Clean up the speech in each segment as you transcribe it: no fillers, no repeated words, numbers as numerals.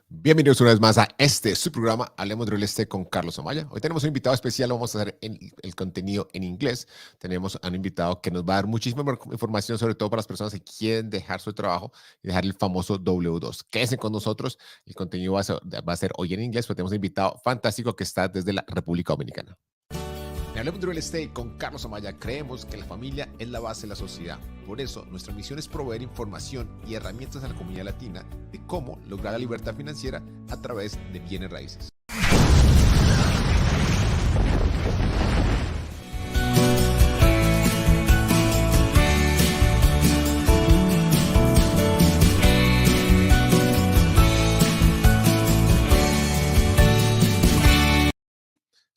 Bienvenidos una vez más a su programa Hablemos de Real Estate con Carlos Amaya. Hoy tenemos un invitado especial, vamos a hacer el contenido en inglés. Tenemos a un invitado que nos va a dar muchísima información, sobre todo para las personas que quieren dejar su trabajo y dejar el famoso W2. Quédense con nosotros, el contenido va a ser hoy en inglés, pero tenemos un invitado fantástico que está desde la República Dominicana. En Hablemos de Real Estate con Carlos Amaya creemos que la familia es la base de la sociedad. Por eso, nuestra misión es proveer información y herramientas a la comunidad latina de cómo lograr la libertad financiera a través de bienes raíces.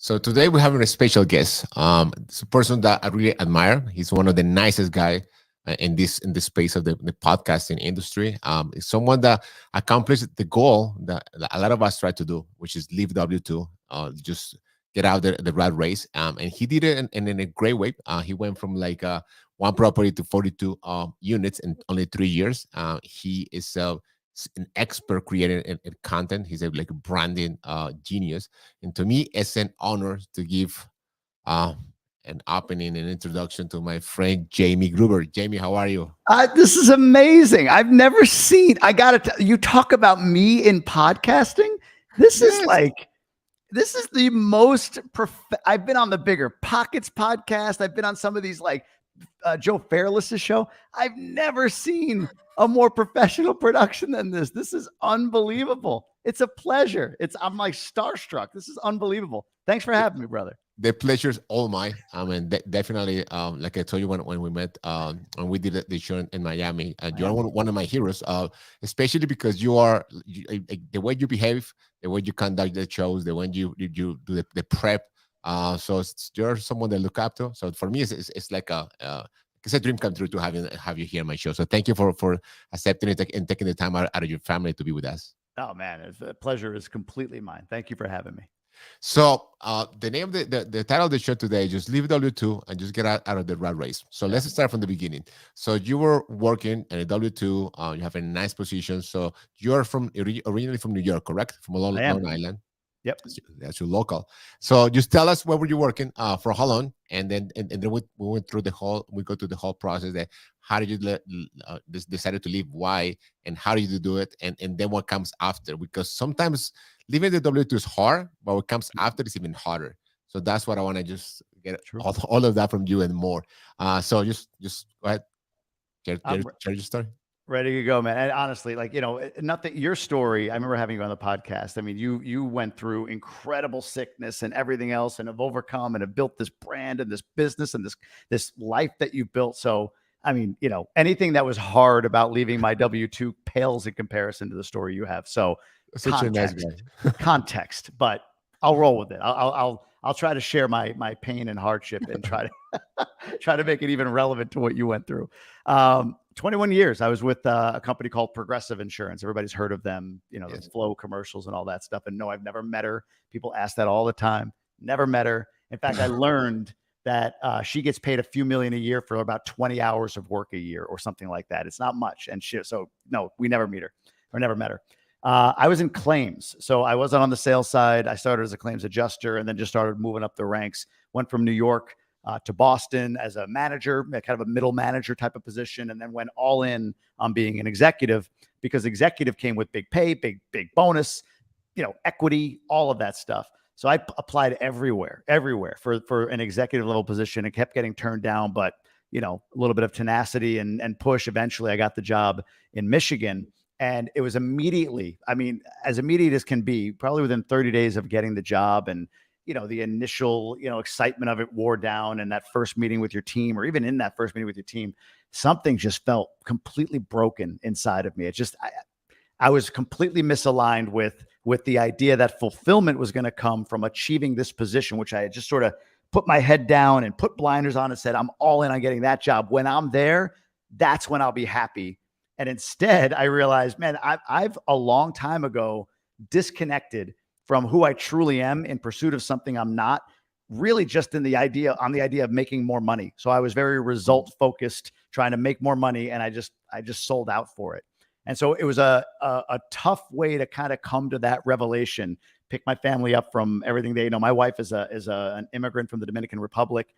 So today we're having a special guest. It's a person that I really admire. He's one of the nicest guys in this space of the podcasting industry. It's someone that accomplished the goal that a lot of us try to do, which is leave W2, just get out the rat race. And he did it in a great way. He went from like one property to 42 units in only 3 years. He is an expert creating content. He's a like branding genius, and to me, it's an honor to give an opening and introduction to my friend Jamie Gruber. Jamie, how are you? This is amazing. I've never seen. I gotta. You talk about me in podcasting. This is like. This is the most. I've been on the Bigger Pockets podcast. I've been on some of these like Joe Fairless's show. I've never seen a more professional production than this. This is unbelievable. It's a pleasure. I'm like starstruck. This is unbelievable. Thanks for having me, brother. The pleasure is all mine. I mean, definitely, like I told you when we met, when we did the show in Miami, you are one of my heroes, especially because you are the way you behave, the way you conduct the shows, the way you do the prep. So you're someone that look up to. So for me, it's like it's a dream come true to have you here on my show. So thank you for accepting it and taking the time out of your family to be with us. Oh man, the pleasure is completely mine. Thank you for having me. So the name of the title of the show today is just leave W2 and just get out of the rat race. So let's start from the beginning. So you were working in a W2, you have a nice position. So you're originally from New York, correct? From Long Island. Yep. That's your local. So just tell us where were you working for how long, and then we went through we go through the whole process. That how did you decided to leave, why, and how did you do it, and then what comes after? Because sometimes leaving the W2 is hard, but what comes after is even harder. So that's what I want to just get all of that from you and more. So just go ahead, share your story. Ready to go, man. And honestly, like, nothing, your story, I remember having you on the podcast. I mean, you went through incredible sickness and everything else and have overcome and have built this brand and this business and this life that you've built. So, I mean, anything that was hard about leaving my W2 pales in comparison to the story you have. So such a nice guy. Context, but I'll roll with it. I'll try to share my pain and hardship and try to make it even relevant to what you went through. 21 years. I was with a company called Progressive Insurance. Everybody's heard of them, Yes. the Flow commercials and all that stuff. And no, I've never met her. People ask that all the time. Never met her. In fact, I learned that she gets paid a few million a year for about 20 hours of work a year or something like that. It's not much. And so no, we never meet her or never met her. I was in claims. So I wasn't on the sales side. I started as a claims adjuster and then just started moving up the ranks. Went from New York to Boston as a manager, kind of a middle manager type of position, and then went all in on being an executive, because executive came with big pay, big bonus, equity, all of that stuff. So I applied everywhere for an executive level position and kept getting turned down. But, a little bit of tenacity and push. Eventually I got the job in Michigan. And it was immediately, I mean, as immediate as can be, probably within 30 days of getting the job. And, the initial, excitement of it wore down. And that first meeting with your team, or even in that first meeting with your team, something just felt completely broken inside of me. It just, I was completely misaligned with the idea that fulfillment was going to come from achieving this position, which I had just sort of put my head down and put blinders on and said, I'm all in on getting that job. When I'm there, that's when I'll be happy. And instead, I realized, man, I've a long time ago disconnected from who I truly am in pursuit of something I'm not, really just on the idea of making more money. So I was very result focused, trying to make more money. And I just sold out for it. And so it was a tough way to kind of come to that revelation, pick my family up from everything they know. My wife is an immigrant from the Dominican Republic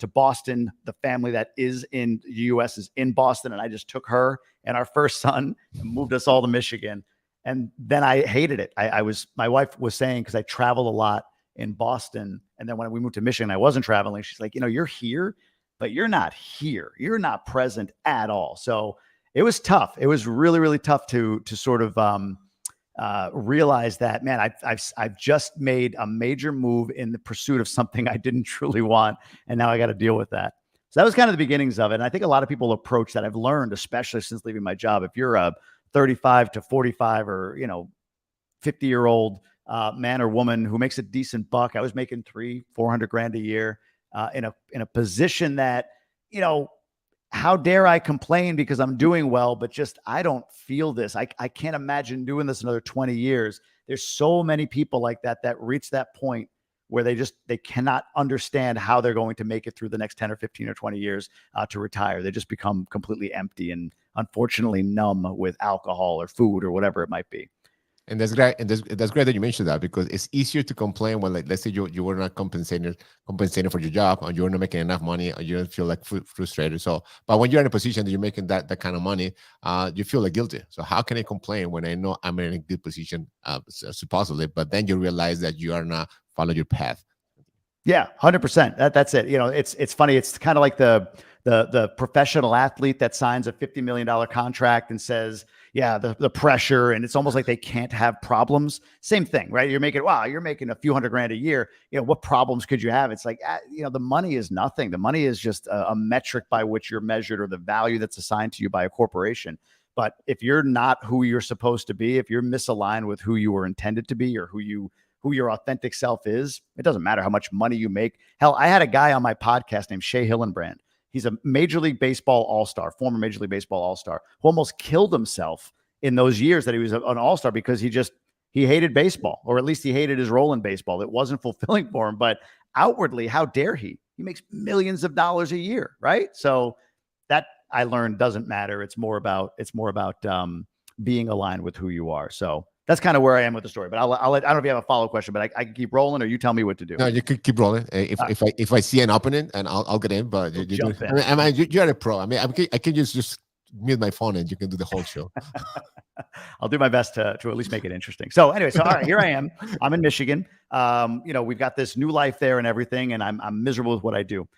to Boston. The family that is in the U.S. is in Boston. And I just took her and our first son and moved us all to Michigan. And then I hated it. My wife was saying, because I traveled a lot in Boston. And then when we moved to Michigan, I wasn't traveling. She's like, you're here, but you're not here. You're not present at all. So it was tough. It was really, really tough to sort of realize that, man, I've just made a major move in the pursuit of something I didn't truly want. And now I got to deal with that. So that was kind of the beginnings of it. And I think a lot of people approach that. I've learned, especially since leaving my job, if you're a 35 to 45 or, 50-year-old man or woman who makes a decent buck. I was making $300,000-400,000 grand a year in a position that, how dare I complain because I'm doing well, but just, I don't feel this. I can't imagine doing this another 20 years. There's so many people like that reach that point where they cannot understand how they're going to make it through the next 10 or 15 or 20 years to retire. They just become completely empty and unfortunately numb with alcohol or food or whatever it might be. And that's great. And that's great that you mentioned that, because it's easier to complain when, like, let's say you were not compensated for your job, and you're not making enough money, or you don't feel like frustrated. So, but when you're in a position that you're making that kind of money, you feel like guilty. So how can I complain when I know I'm in a good position, supposedly, but then you realize that you are not following your path? Yeah, 100%. That's it. It's funny. It's kind of like the professional athlete that signs a $50 million contract and says, yeah, the pressure, and it's almost like they can't have problems. Same thing, right? You're making a few $100,000 a year. What problems could you have? It's like, the money is nothing. The money is just a metric by which you're measured, or the value that's assigned to you by a corporation. But if you're not who you're supposed to be, if you're misaligned with who you were intended to be, or who your authentic self is, it doesn't matter how much money you make. Hell, I had a guy on my podcast named Shea Hillenbrand. He's a Major League Baseball All-Star, former Major League Baseball All-Star, who almost killed himself in those years that he was an All-Star because he hated baseball, or at least he hated his role in baseball. It wasn't fulfilling for him, but outwardly, how dare he? He makes millions of dollars a year, right? So that, I learned, doesn't matter. It's more about being aligned with who you are. So that's kind of where I am with the story. But I don't know if you have a follow question, but I can keep rolling, or you tell me what to do. No, you could keep rolling. If I see an opening, and I'll get in. But you're a pro. I mean, I can just mute my phone and you can do the whole show. I'll do my best to at least make it interesting. So anyway, all right, here I am. I'm in Michigan. We've got this new life there and everything, and I'm miserable with what I do.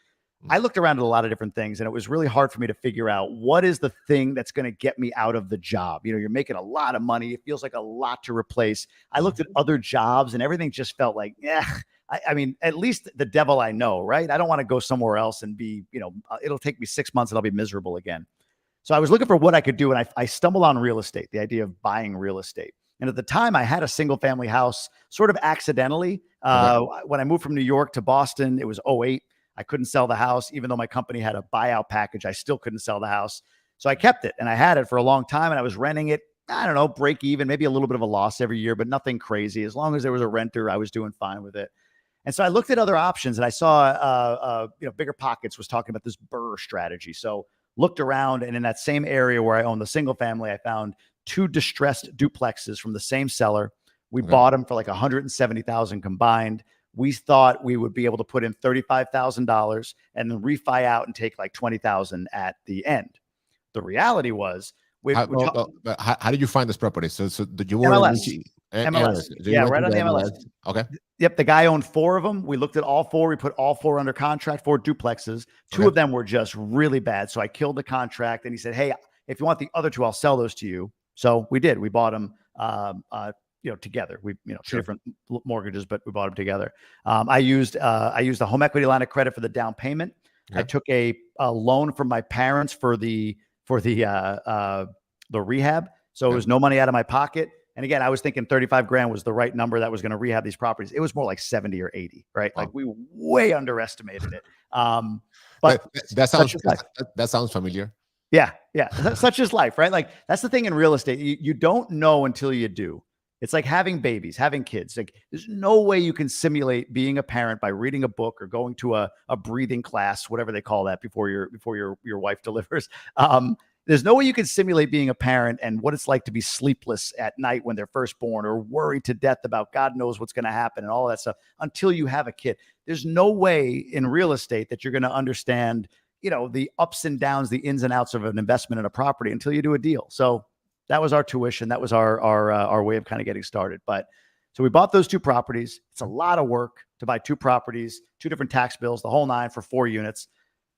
I looked around at a lot of different things, and it was really hard for me to figure out what is the thing that's going to get me out of the job. You're making a lot of money. It feels like a lot to replace. I looked at other jobs, and everything just felt like, I mean, at least the devil I know, right? I don't want to go somewhere else and be, it'll take me 6 months and I'll be miserable again. So I was looking for what I could do, and I stumbled on real estate, the idea of buying real estate. And at the time, I had a single family house sort of accidentally. When I moved from New York to Boston, it was 2008. I couldn't sell the house. Even though my company had a buyout package, I still couldn't sell the house. So I kept it, and I had it for a long time, and I was renting it, I don't know, break even, maybe a little bit of a loss every year, but nothing crazy. As long as there was a renter, I was doing fine with it. And so I looked at other options, and I saw, Bigger Pockets was talking about this BRRRR strategy. So looked around, and in that same area where I own the single family, I found 2 distressed duplexes from the same seller. We bought them for like $170,000 combined. We thought we would be able to put in $35,000 and then refi out and take like $20,000 at the end. The reality was, how did you find this property? So did you MLS? MLS. Yeah, right on the MLS. Okay. Yep. The guy owned 4 of them. We looked at all 4. We put all 4 under contract, 4 duplexes. 2 of them were just really bad. So I killed the contract, and he said, "Hey, if you want the other 2, I'll sell those to you." So we did. We bought them. Together. We, 2 different mortgages, but we bought them together. I used a home equity line of credit for the down payment. Okay. I took a loan from my parents for the rehab. So it was no money out of my pocket. And again, I was thinking 35 grand was the right number that was going to rehab these properties. It was more like 70 or 80, right? Like we way underestimated it. But that sounds familiar. Yeah. Such is life, right? Like that's the thing in real estate. You don't know until you do. It's like having babies, having kids. Like there's no way you can simulate being a parent by reading a book or going to a breathing class, whatever they call that before your wife delivers. there's no way you can simulate being a parent and what it's like to be sleepless at night when they're first born, or worried to death about God knows what's going to happen and all that stuff until you have a kid. There's no way in real estate that you're going to understand, the ups and downs, the ins and outs of an investment in a property until you do a deal. So that was our tuition. That was our way of kind of getting started. But so we bought those 2 properties. It's a lot of work to buy 2 properties, 2 different tax bills, the whole 9 for 4 units.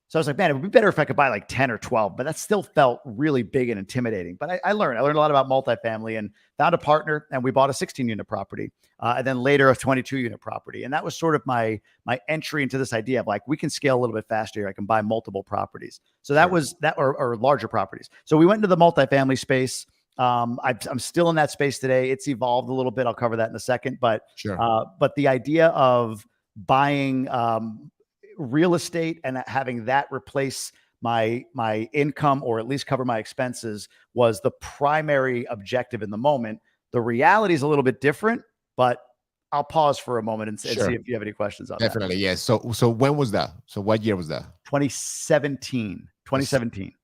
So I was like, man, it would be better if I could buy like 10 or 12, but that still felt really big and intimidating. But I learned a lot about multifamily and found a partner, and we bought a 16-unit property, and then later a 22-unit property. And that was sort of my entry into this idea of like, we can scale a little bit faster here. I can buy multiple properties. So that was that, or larger properties. So we went into the multifamily space. I'm still in that space today. It's evolved a little bit. I'll cover that in a second. But but the idea of buying real estate and having that replace my income, or at least cover my expenses, was the primary objective in the moment. The reality is a little bit different, but I'll pause for a moment and see if you have any questions on that. Definitely, yes. So when was that? So what year was that? 2017.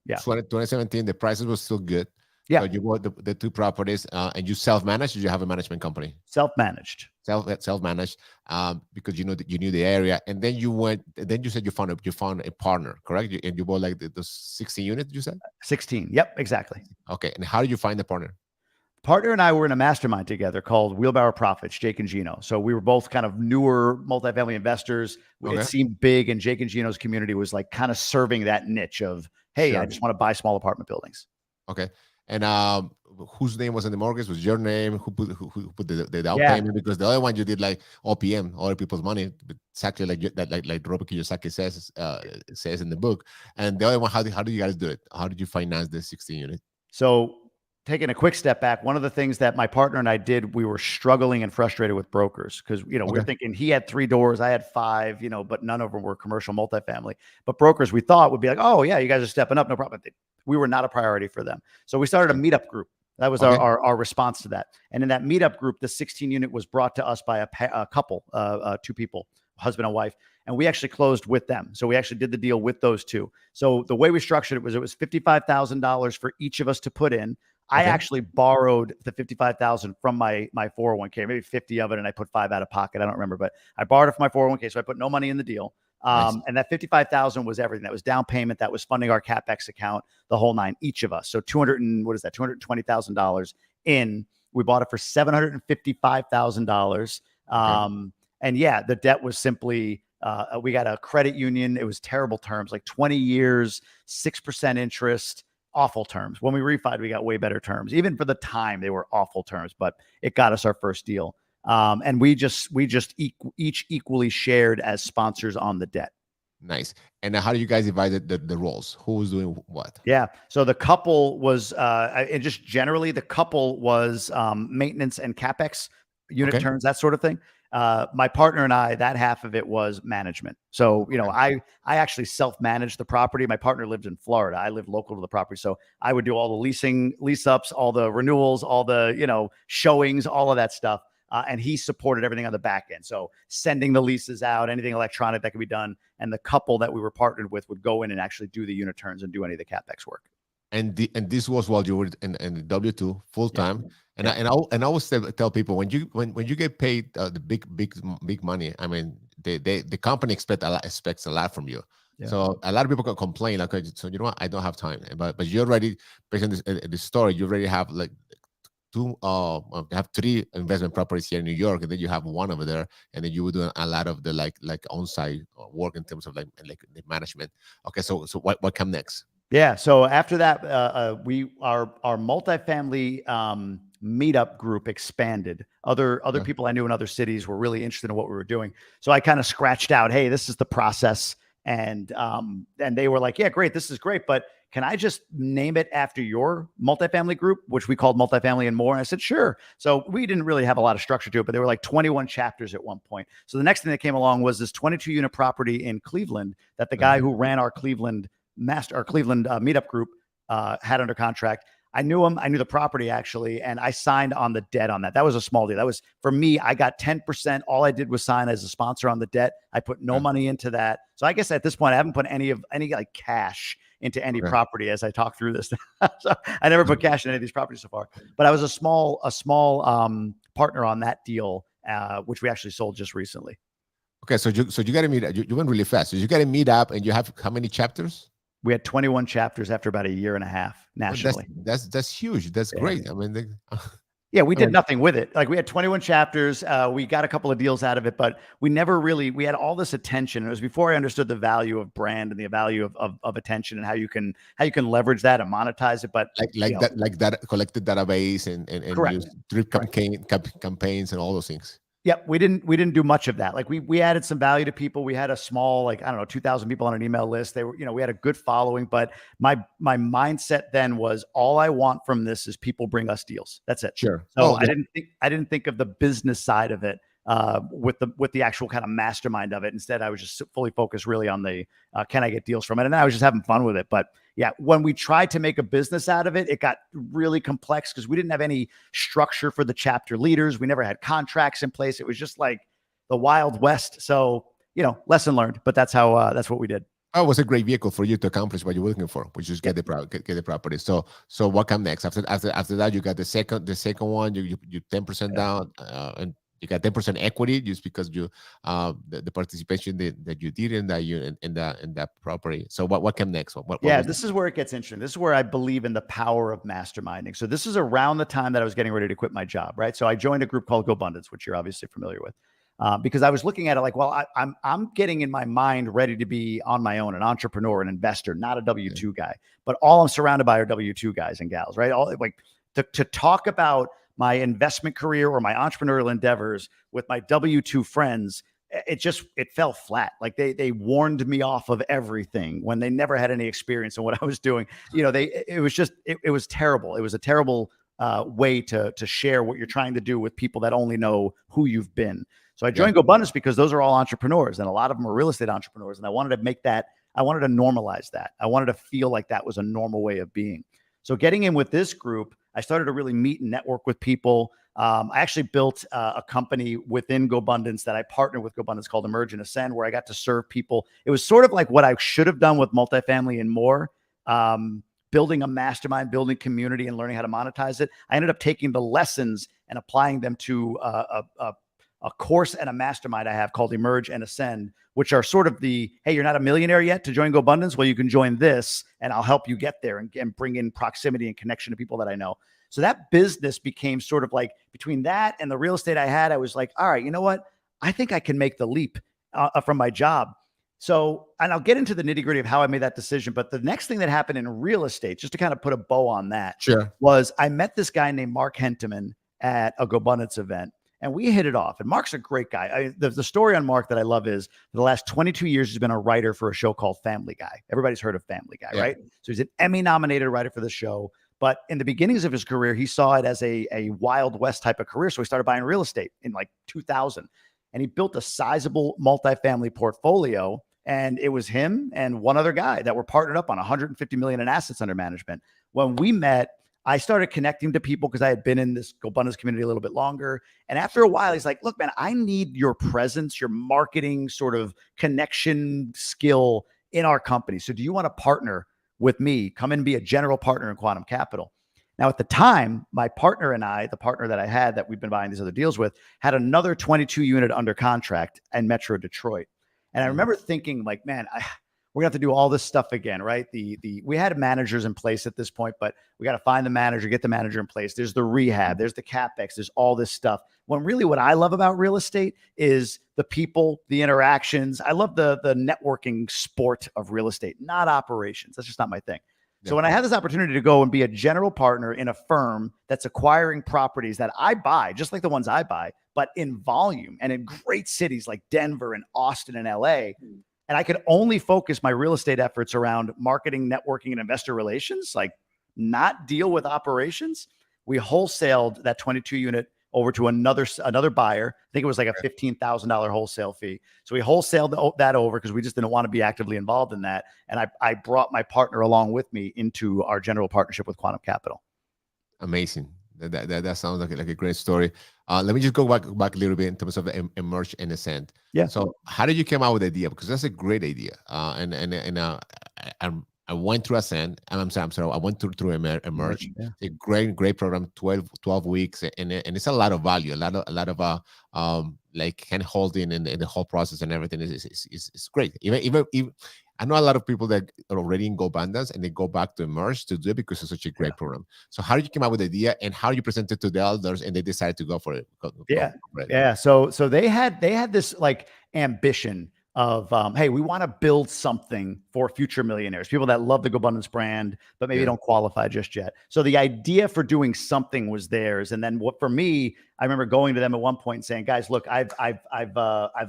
Yeah. 2017, the prices were still good. Yeah. So you bought the 2 properties, and you self-managed, or you have a management company? Self-managed. Self-managed, because you knew the area, and then you said you found a partner, correct? And you bought like the 16 units, you said? 16. Yep, exactly. Okay. And how did you find the partner? Partner and I were in a mastermind together called Wheelbarrow Profits, Jake and Gino. So we were both kind of newer multifamily investors. Okay. It seemed big, and Jake and Gino's community was like kind of serving that niche of, hey, I just want to buy small apartment buildings. Okay. And whose name was in the mortgage? Was your name? Who put the down payment? Because the other one you did like OPM, other people's money, exactly like Robert Kiyosaki says in the book. And the other one, how did you guys do it? How did you finance the 16 unit? So taking a quick step back, one of the things that my partner and I did, we were struggling and frustrated with brokers because, we were thinking he had 3 doors, I had 5, but none of them were commercial multifamily. But brokers, we thought, would be like, oh yeah, you guys are stepping up, no problem. We were not a priority for them. So we started a meetup group. That was our response to that. And in that meetup group, the 16 unit was brought to us by a couple, 2 people, husband and wife. And we actually closed with them. So we actually did the deal with those 2. So the way we structured it was $55,000 for each of us to put in. I actually borrowed the $55,000 from my 401k, maybe 50 of it, and I put 5 out of pocket. I don't remember, but I borrowed it from my 401k, so I put no money in the deal. Nice. And that $55,000 was everything. That was down payment. That was funding our CapEx account, the whole 9, each of us. So $220,000 in. We bought it for $755,000. And yeah, the debt was simply, we got a credit union. It was terrible terms, like 20 years, 6% interest. Awful terms. When we refied, we got way better terms. Even for the time, they were awful terms, but it got us our first deal. And we just each equally shared as sponsors on the debt. Nice. And how do you guys divide the roles? Who was doing what? Yeah. So the couple was, and just generally the couple was maintenance and CapEx, unit turns, that sort of thing. My partner and I, that half of it was management. So, I actually self-managed the property. My partner lived in Florida. I lived local to the property. So I would do all the lease ups, all the renewals, all the, showings, all of that stuff. And he supported everything on the back end. So sending the leases out, anything electronic that could be done. And the couple that we were partnered with would go in and actually do the unit turns and do any of the CapEx work. And this was while you were in the W-2 full time. Yeah. And I always tell people, when you get paid the big money, I mean, the company expects a lot from you. Yeah. So a lot of people can complain, like, so you know what, I don't have time. But you already, based on this story, you already have like 3 investment properties here in New York, and then you have 1 over there, and then you would do a lot of the like on-site work in terms of like the management. Okay, so what come next? Yeah, so after that, our multifamily meetup group expanded. Other people I knew in other cities were really interested in what we were doing. So I kind of scratched out, hey, this is the process, and they were like, yeah, great, this is great, but can I just name it after your multifamily group, which we called Multifamily and More? And I said, sure. So we didn't really have a lot of structure to it, but there were like 21 chapters at one point. So the next thing that came along was this 22-unit property in Cleveland that the guy who ran our Cleveland meetup group had under contract. I knew him. I knew the property actually, and I signed on the debt on that. That was a small deal. That was, for me, I got 10%. All I did was sign as a sponsor on the debt. I put no money into that. So I guess at this point, I haven't put any like cash into any Okay. property as I talk through this. So I never put cash in any of these properties so far, but I was a small partner on that deal, which we actually sold just recently. Okay, so you got to meet. You went really fast. So you got to meet up, and you have how many chapters? We had 21 chapters after about 1.5 years Oh, nationally. that's huge. That's Yeah. great. I mean, Yeah, we I did mean, nothing with it. Like we had 21 chapters. We got a couple of deals out of it, but we never really, we had all this attention. It was before I understood the value of brand and the value of attention and how you can leverage that and monetize it. But like that collected database and correct. use drip campaigns and all those things. Yep, we didn't do much of that. Like we added some value to people. We had a small, like, I don't know, 2,000 people on an email list. They were, we had a good following, but my mindset then was, all I want from this is people bring us deals. That's it. Sure. So I didn't think of the business side of it with the actual kind of mastermind of it. Instead, I was just fully focused really on the can I get deals from it, and I was just having fun with it. But yeah, when we tried to make a business out of it, it got really complex because we didn't have any structure for the chapter leaders. We never had contracts in place. It was just like the Wild West. So, lesson learned, but that's what we did. Oh, it was a great vehicle for you to accomplish what you're looking for, which is get the property. So what comes next? After that, you got the second one. You 10% down, and you got 10% equity just because you the participation that you did in that property. So what came next? This is where it gets interesting. This is where I believe in the power of masterminding. So this is around the time that I was getting ready to quit my job, right? So I joined a group called GoBundance, which you're obviously familiar with. Because I was looking at it like, well, I'm getting in my mind ready to be on my own, an entrepreneur, an investor, not a W-2 guy, but all I'm surrounded by are W-2 guys and gals, right? All like to talk about my investment career or my entrepreneurial endeavors with my W-2 friends, it fell flat. Like they warned me off of everything when they never had any experience in what I was doing. It was terrible. It was a terrible way to share what you're trying to do with people that only know who you've been. So I joined GoBundance because those are all entrepreneurs, and a lot of them are real estate entrepreneurs. And I wanted to normalize that. I wanted to feel like that was a normal way of being. So getting in with this group, I started to really meet and network with people. I actually built a company within GoBundance that I partnered with GoBundance called Emerge and Ascend, where I got to serve people. It was sort of like what I should have done with multifamily and more, building a mastermind, building community, and learning how to monetize it. I ended up taking the lessons and applying them to a course and a mastermind I have called Emerge and Ascend, which are sort of hey, you're not a millionaire yet to join GoBundance? Well, you can join this and I'll help you get there and bring in proximity and connection to people that I know. So that business became sort of like, between that and the real estate I had, I was like, all right, you know what? I think I can make the leap from my job. So, and I'll get into the nitty gritty of how I made that decision. But the next thing that happened in real estate, just to kind of put a bow on that, was I met this guy named Mark Henteman at a GoBundance event. And we hit it off. And Mark's a great guy. The story on Mark that I love is for the last 22 years, he's been a writer for a show called Family Guy. Everybody's heard of Family Guy, right? So he's an Emmy-nominated writer for the show. But in the beginnings of his career, he saw it as a Wild West type of career. So he started buying real estate in like 2000. And he built a sizable multifamily portfolio. And it was him and one other guy that were partnered up on $150 million in assets under management. When we met, I started connecting to people because I had been in this GoBundance community a little bit longer. And after a while, he's like, look, man, I need your presence, your marketing sort of connection skill in our company. So do you want to partner with me? Come and be a general partner in Quantum Capital. Now, at the time, my partner and I, the partner that I had that we've been buying these other deals with, had another 22 unit under contract in Metro Detroit. And I remember thinking like, man, we're gonna have to do all this stuff again, right? We had managers in place at this point, but we got to find the manager, get the manager in place. There's the rehab, there's the CapEx, there's all this stuff. When really what I love about real estate is the people, the interactions. I love the networking sport of real estate, not operations. That's just not my thing. So when I had this opportunity to go and be a general partner in a firm that's acquiring properties that I buy, just like the ones I buy, but in volume and in great cities like Denver and Austin and LA, and I could only focus my real estate efforts around marketing, networking, and investor relations, like not deal with operations, we wholesaled that 22 unit over to another buyer. I think it was like a $15,000 wholesale fee. So we wholesaled that over because we just didn't want to be actively involved in that. And I brought my partner along with me into our general partnership with Quantum Capital. Amazing. That sounds like a great story. Let me just go back a little bit in terms of Emerge and Ascend. Yeah. So how did you come out with the idea? Because that's a great idea. And I went through Ascend. I'm sorry. I went through Emerge. Yeah. It's a great program. 12 weeks, and it's a lot of value. A lot of like hand holding in the whole process and everything is great. Even I know a lot of people that are already in GoBundance and they go back to Emerge to do it because it's such a great program. So how did you come up with the idea, and how you present it to the elders and they decided to go for it? Yeah. For it? Yeah. So they had this like ambition of, hey, we want to build something for future millionaires, people that love the GoBundance brand, but maybe don't qualify just yet. So the idea for doing something was theirs. And then what, for me, I remember going to them at one point and saying, guys, look, I've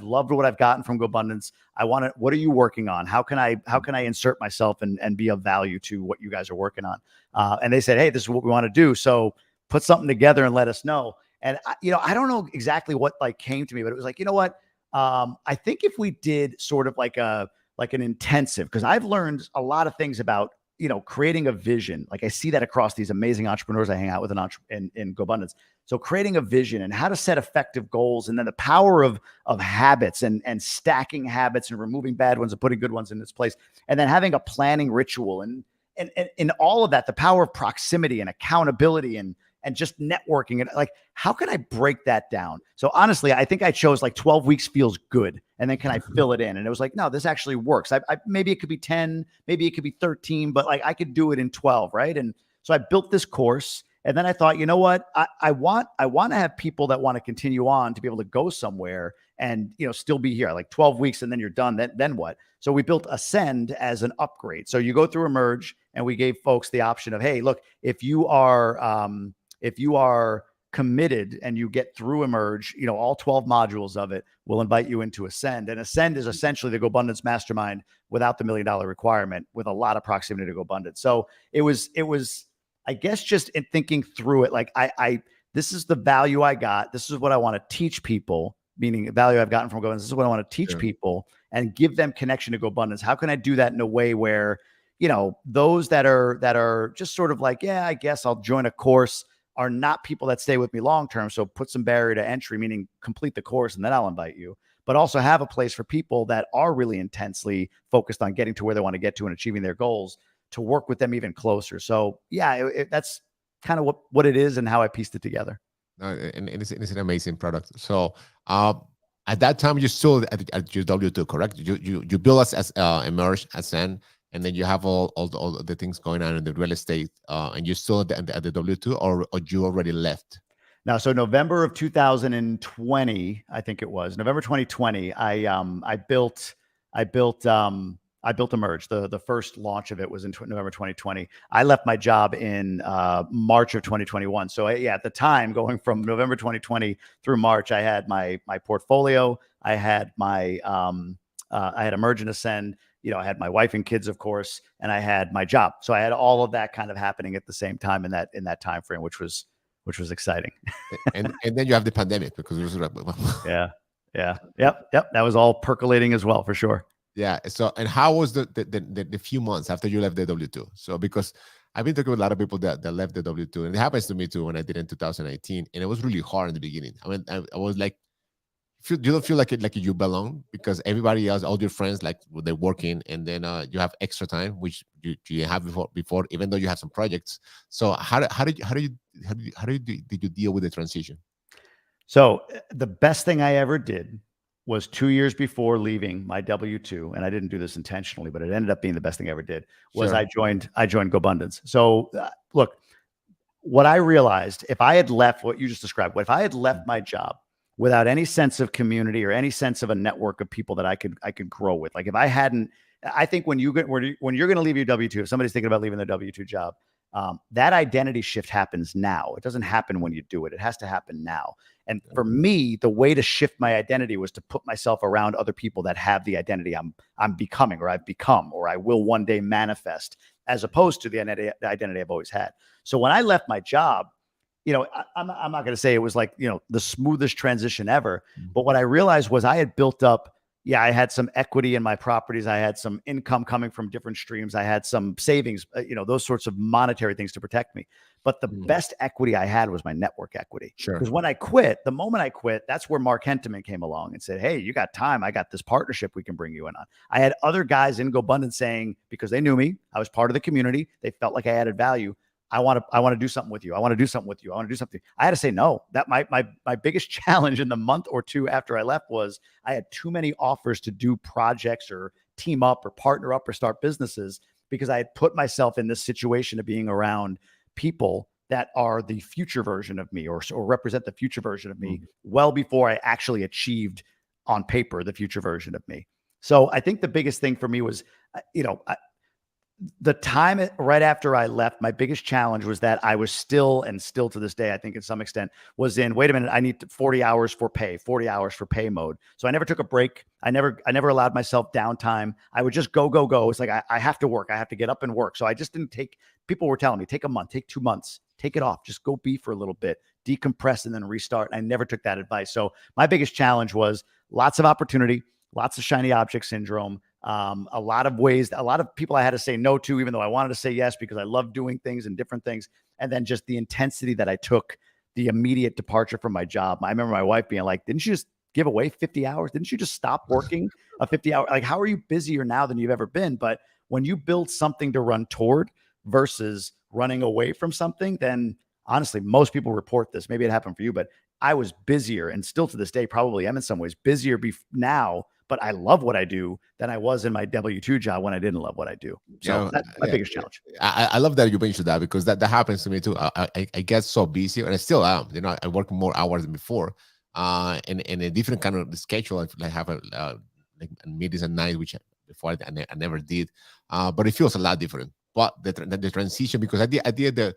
loved what I've gotten from GoBundance. What are you working on? How can I insert myself and be of value to what you guys are working on? And they said, hey, this is what we want to do. So put something together and let us know. And I don't know exactly what like came to me, but it was like, you know what? I think if we did sort of like an intensive, because I've learned a lot of things about, creating a vision. Like I see that across these amazing entrepreneurs I hang out with in GoBundance. So creating a vision and how to set effective goals, and then the power of habits and stacking habits and removing bad ones and putting good ones in its place. And then having a planning ritual and in all of that, the power of proximity and accountability and just networking. And like, how can I break that down? So honestly, I think I chose like 12 weeks feels good. And then can I fill it in? And it was like, no, this actually works. I maybe it could be 10, maybe it could be 13, but like I could do it in 12. Right. And so I built this course, and then I thought, you know what? I want to have people that want to continue on to be able to go somewhere and, still be here like 12 weeks and then you're done. Then what? So we built Ascend as an upgrade. So you go through Emerge, and we gave folks the option of, hey, look, if you are committed and you get through Emerge, all 12 modules of it, we'll invite you into Ascend. And Ascend is essentially the GoBundance mastermind without the $1 million requirement, with a lot of proximity to GoBundance. So it was, I guess, just in thinking through it, like this is the value I got. This is what I want to teach people, meaning the value I've gotten from GoBundance. This is what I want to teach people and give them connection to GoBundance. How can I do that in a way where, those that are just sort of like, yeah, I guess I'll join a course, are not people that stay with me long-term. So put some barrier to entry, meaning complete the course and then I'll invite you, but also have a place for people that are really intensely focused on getting to where they want to get to and achieving their goals, to work with them even closer. So yeah, that's kind of what it is and how I pieced it together. And it's an amazing product. So at that time, you still at your W2, correct? You build us as Emerge, Ascend, and then you have all the things going on in the real estate, and you're still at the W2, or you already left? Now, so November of 2020, I think it was November 2020. I built Emerge. The first launch of it was in November 2020. I left my job in March of 2021. So at the time, going from November 2020 through March, I had my portfolio. I had I had Emerge and Ascend. I had my wife and kids, of course, and I had my job. So I had all of that kind of happening at the same time in that time frame, which was exciting. and then you have the pandemic, because it was Yep. That was all percolating as well, for sure. Yeah. So, and how was the few months after you left the W2? So, because I've been talking with a lot of people that left the W2, and it happens to me too when I did in 2019, and it was really hard in the beginning. I mean, I was like, you don't feel like you belong, because everybody else, all your friends, like they're working, and then you have extra time, which you didn't have before, even though you have some projects. So how did you deal with the transition? So the best thing I ever did was 2 years before leaving my W2, and I didn't do this intentionally, but it ended up being the best thing I ever did, was I joined GoBundance. So look, what I realized, if I had left what you just described, if I had left my job without any sense of community or any sense of a network of people that I could grow with, like if I hadn't, I think when you're going to leave your W2, if somebody's thinking about leaving their W2 job, that identity shift happens now. It doesn't happen when you do it. It has to happen now. And for me, the way to shift my identity was to put myself around other people that have the identity I'm becoming, or I've become, or I will one day manifest, as opposed to the identity I've always had. So when I left my job, I'm not going to say it was like, the smoothest transition ever, but what I realized was I had built up yeah, I had some equity in my properties. I had some income coming from different streams. I had some savings, those sorts of monetary things to protect me. But the best equity I had was my network equity. Sure. Because when I quit, the moment I quit, that's where Mark Henteman came along and said, hey, you got time. I got this partnership we can bring you in on. I had other guys in GoBundance saying, because they knew me, I was part of the community, they felt like I added value. I want to do something with you. I want to do something with you. I want to do something. I had to say no. That my biggest challenge in the month or two after I left was I had too many offers to do projects or team up or partner up or start businesses, because I had put myself in this situation of being around people that are the future version of me, or represent the future version of me, well before I actually achieved on paper the future version of me. So I think the biggest thing for me was, the time right after I left, my biggest challenge was that I was still to this day, I think, in some extent, was in, wait a minute, I need 40 hours for pay mode. So I never took a break. I never allowed myself downtime. I would just go. It's like, I have to work. I have to get up and work. So I just didn't people were telling me, take a month, take 2 months, take it off, just go be for a little bit, decompress, and then restart. I never took that advice. So my biggest challenge was lots of opportunity, lots of shiny object syndrome. A lot of people I had to say no to, even though I wanted to say yes, because I love doing things and different things. And then just the intensity that I took, the immediate departure from my job. I remember my wife being like, didn't you just give away 50 hours? Didn't you just stop working a 50-hour? Like, how are you busier now than you've ever been? But when you build something to run toward versus running away from something, then honestly, most people report this. Maybe it happened for you, but I was busier, and still to this day, probably am in some ways busier now, but I love what I do, than I was in my W-2 job when I didn't love what I do. So that's my biggest challenge. I love that you mentioned that, because that happens to me too. I get so busy, and I still am. I work more hours than before, and a different kind of schedule. I have like meetings at night, which before I never did, but it feels a lot different. But the transition, because I did the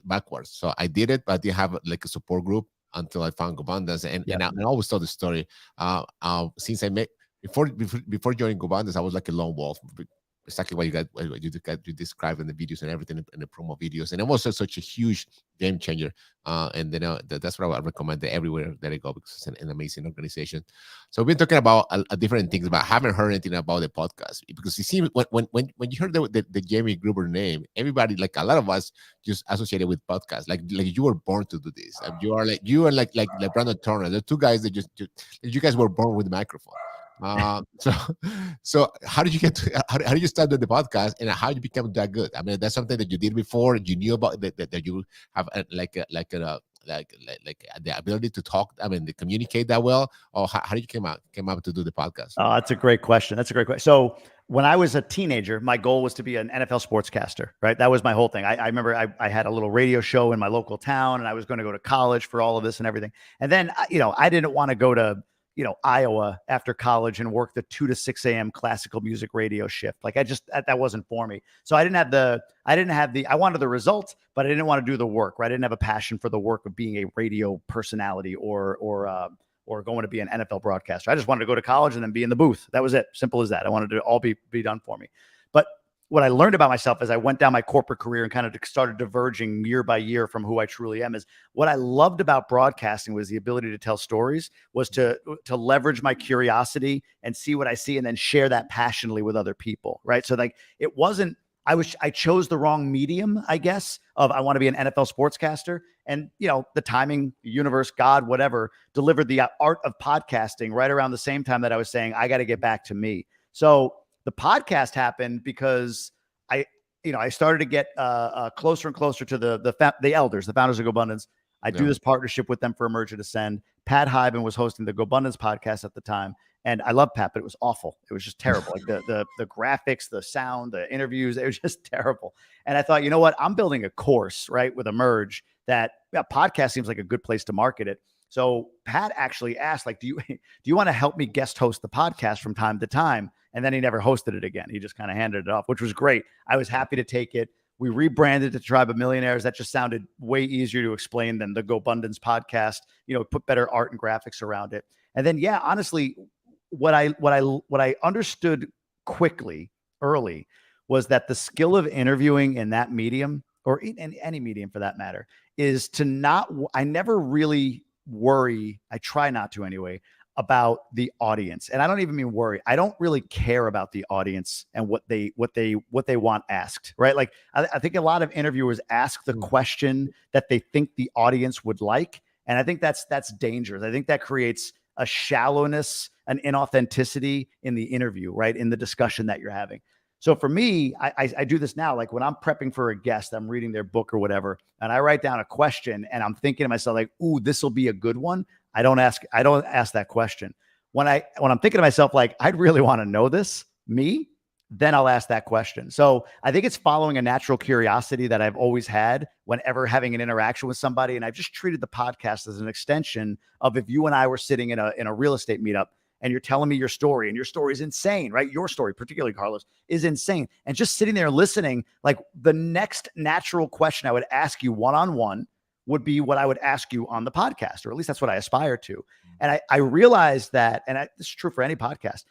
backwards. So I did it, but I didn't have like a support group until I found GoBundance. And I always tell the story. Since I met before joining GoBundance, I was like a lone wolf. Exactly what you described in the videos and everything, in the promo videos, and it was such a huge game changer. And then that's what I recommend everywhere that I go, because it's an amazing organization. So we've been talking about different things, but I haven't heard anything about the podcast, because you see, when you heard the Jamie Gruber name, everybody, like a lot of us, just associated with podcasts, like you were born to do this. You are like Brandon Turner. The two guys that you guys were born with the microphone. So how did you how did you start the podcast, and how did you become that good? I mean, that's something that you did before. You knew about that you have the ability to talk. I mean, to communicate that well, or how did you came up to do the podcast? That's a great question. So when I was a teenager, my goal was to be an NFL sportscaster, right? That was my whole thing. I remember I had a little radio show in my local town, and I was going to go to college for all of this and everything. And then, I didn't want to go to Iowa after college and work the 2 to 6 a.m. classical music radio shift. Like, that wasn't for me. So I wanted the results, but I didn't want to do the work, right? I didn't have a passion for the work of being a radio personality or going to be an NFL broadcaster. I just wanted to go to college and then be in the booth. That was it. Simple as that. I wanted to all be done for me. But what I learned about myself as I went down my corporate career and kind of started diverging year by year from who I truly am, is what I loved about broadcasting was the ability to tell stories, was to leverage my curiosity and see what I see, and then share that passionately with other people. Right. So like, it wasn't, I chose the wrong medium, I guess, of I want to be an NFL sportscaster. And, the timing, universe, God, whatever, delivered the art of podcasting right around the same time that I was saying, I got to get back to me. So the podcast happened because I started to get closer and closer to the elders, the founders of GoBundance. I do this partnership with them for Emerge and Ascend. Pat Hyben was hosting the GoBundance podcast at the time. And I love Pat, but it was awful. It was just terrible. Like the graphics, the sound, the interviews, it was just terrible. And I thought, you know what? I'm building a course, right, with Emerge, that podcast seems like a good place to market it. So Pat actually asked, like, do you want to help me guest host the podcast from time to time? And then he never hosted it again. He just kind of handed it off, which was great. I was happy to take it. We rebranded it to Tribe of Millionaires. That just sounded way easier to explain than the GoBundance podcast. Put better art and graphics around it. And then, honestly, what I understood early, was that the skill of interviewing in that medium, or in any medium for that matter, is to I never really worry. I try not to anyway, about the audience. And I don't even mean worry. I don't really care about the audience and what they want asked, right? Like I think a lot of interviewers ask the question that they think the audience would like. And I think that's dangerous. I think that creates a shallowness, an inauthenticity in the interview, right? In the discussion that you're having. So for me, I do this now. Like when I'm prepping for a guest, I'm reading their book or whatever, and I write down a question and I'm thinking to myself like, ooh, this will be a good one. I don't ask that question. When I'm thinking to myself, like, I'd really want to know this, then I'll ask that question. So I think it's following a natural curiosity that I've always had whenever having an interaction with somebody. And I've just treated the podcast as an extension of if you and I were sitting in a real estate meetup and you're telling me your story, and your story is insane, right? Your story, particularly Carlos, is insane. And just sitting there listening, like the next natural question I would ask you one-on-one would be what I would ask you on the podcast, or at least that's what I aspire to. And I realized that, and this is true for any podcast,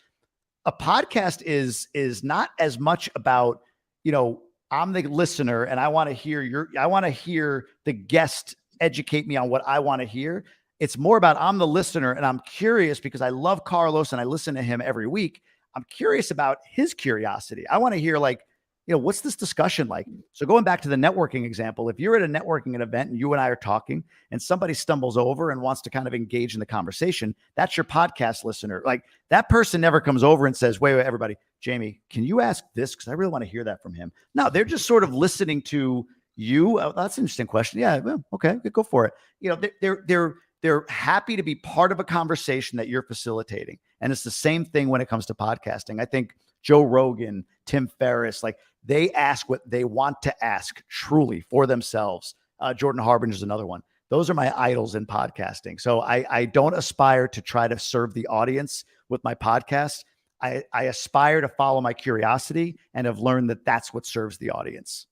a podcast is not as much about, I'm the listener and I want to hear the guest educate me on what I want to hear. It's more about I'm the listener and I'm curious because I love Carlos and I listen to him every week. I'm curious about his curiosity. I want to hear like, what's this discussion like? So going back to the networking example, if you're at a networking event and you and I are talking and somebody stumbles over and wants to kind of engage in the conversation, that's your podcast listener. Like that person never comes over and says, wait, everybody, Jamie, can you ask this? Because I really want to hear that from him. No, they're just sort of listening to you. Oh, that's an interesting question. Yeah, well, okay, go for it. They're happy to be part of a conversation that you're facilitating. And it's the same thing when it comes to podcasting. I think Joe Rogan, Tim Ferriss, like they ask what they want to ask truly for themselves. Jordan Harbinger is another one. Those are my idols in podcasting. So I don't aspire to try to serve the audience with my podcast. I aspire to follow my curiosity and have learned that that's what serves the audience.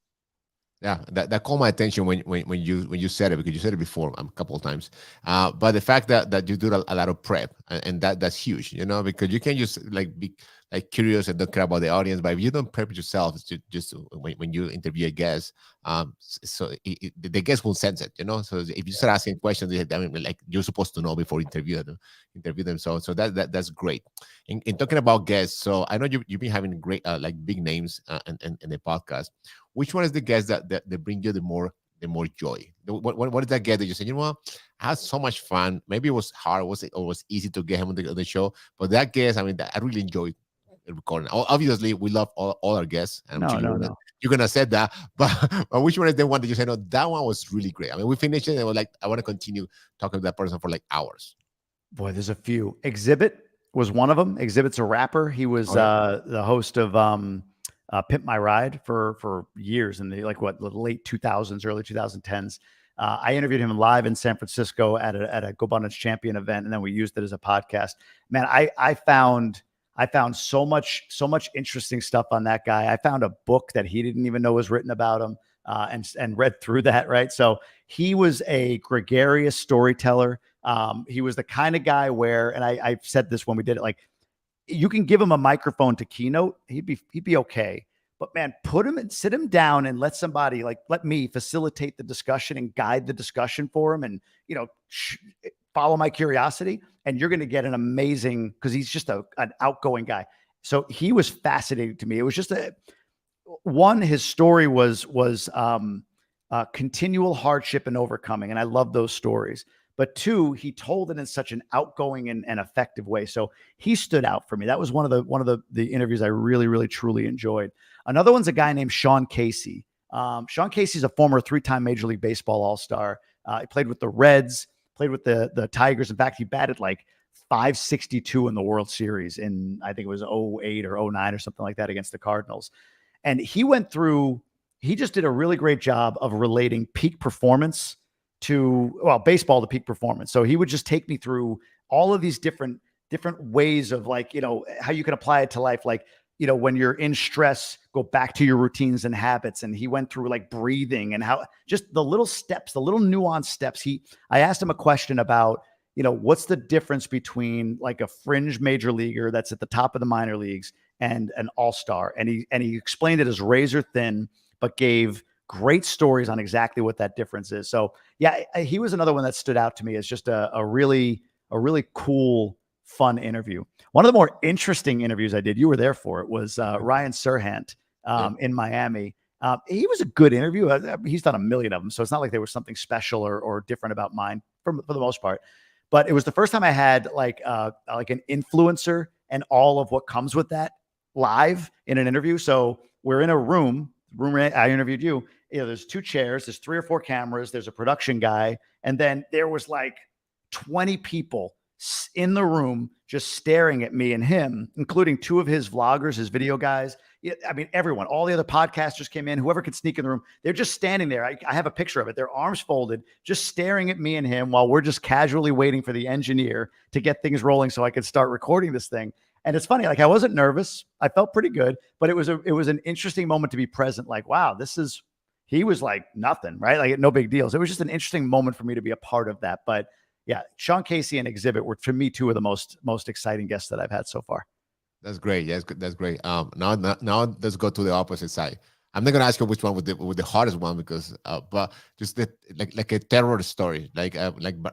Yeah, that caught my attention when you said it, because you said it before a couple of times. But the fact that you do a lot of prep, and that's huge, because you can just be like curious and don't care about the audience. But if you don't prep yourself, just when you interview a guest, so the guest will sense it, So if you start asking questions, like you're supposed to know before interview them. So that's great. In talking about guests, so I know you've been having great big names in the podcast. Which one is the guest that bring you the more joy? What is that guest that you said, what? I had so much fun. Maybe it was hard. It was easy to get him on the show. But that guest, I I really enjoyed recording. Obviously, we love all our guests. And No. You're going to say that. But which one is the one that you said, no, that one was really great? We finished it and we're like, I want to continue talking to that person for hours. Boy, there's a few. Exhibit was one of them. Exhibit's a rapper. He was the host of Pimp My Ride for years in the late 2000s, early 2010s. I interviewed him live in San Francisco at a GoBundance Champion event, and then we used it as a podcast. Man, I found so much interesting stuff on that guy. I found a book that he didn't even know was written about him, and read through that. Right, so he was a gregarious storyteller. He was the kind of guy where, and I've said this when we did it, you can give him a microphone to keynote, he'd be okay. But man, sit him down and let somebody let me facilitate the discussion and guide the discussion for him, and follow my curiosity, and you're going to get an amazing, because he's just an outgoing guy. So he was fascinating to me. It was just his story was continual hardship and overcoming, and I love those stories. But two, he told it in such an outgoing and effective way. So he stood out for me. That was one of the interviews I really, really, truly enjoyed. Another one's a guy named Sean Casey. Sean Casey's a former 3-time Major League Baseball All-Star. He played with the Reds, played with the Tigers. In fact, he batted .562 in the World Series in, I think it was 08 or 09 or something like that, against the Cardinals. And he just did a really great job of relating peak performance baseball to peak performance. So he would just take me through all of these different ways of how you can apply it to life. When you're in stress, go back to your routines and habits. And he went through breathing and how just the little steps, the little nuanced steps. I asked him a question about, what's the difference between a fringe major leaguer that's at the top of the minor leagues and an all-star. And he explained it as razor thin, but gave great stories on exactly what that difference is. So yeah, he was another one that stood out to me as just a really cool, fun interview. One of the more interesting interviews I did, you were there for it, was Ryan Serhant in Miami. He was a good interview. He's done a million of them, so it's not like there was something special or different about mine for the most part. But it was the first time I had like an influencer and all of what comes with that live in an interview. So we're in a room I interviewed you. There's 2 chairs, there's 3 or 4 cameras, there's a production guy, and then there was like 20 people in the room just staring at me and him, including 2 of his vloggers, his video guys. I mean, everyone, all the other podcasters came in, whoever could sneak in the room. They're just standing there. I have a picture of it. Their arms folded, just staring at me and him while we're just casually waiting for the engineer to get things rolling so I could start recording this thing. And it's funny, like I wasn't nervous. I felt pretty good, but it was an interesting moment to be present. Like, wow, he was like nothing, right? Like no big deals. It was just an interesting moment for me to be a part of that. But yeah, Sean Casey and Exhibit were, for me, 2 of the most exciting guests that I've had so far. That's great. Yes, that's great. Now let's go to the opposite side. I'm not gonna ask you which one with the hardest one because, but just like a terror story. Like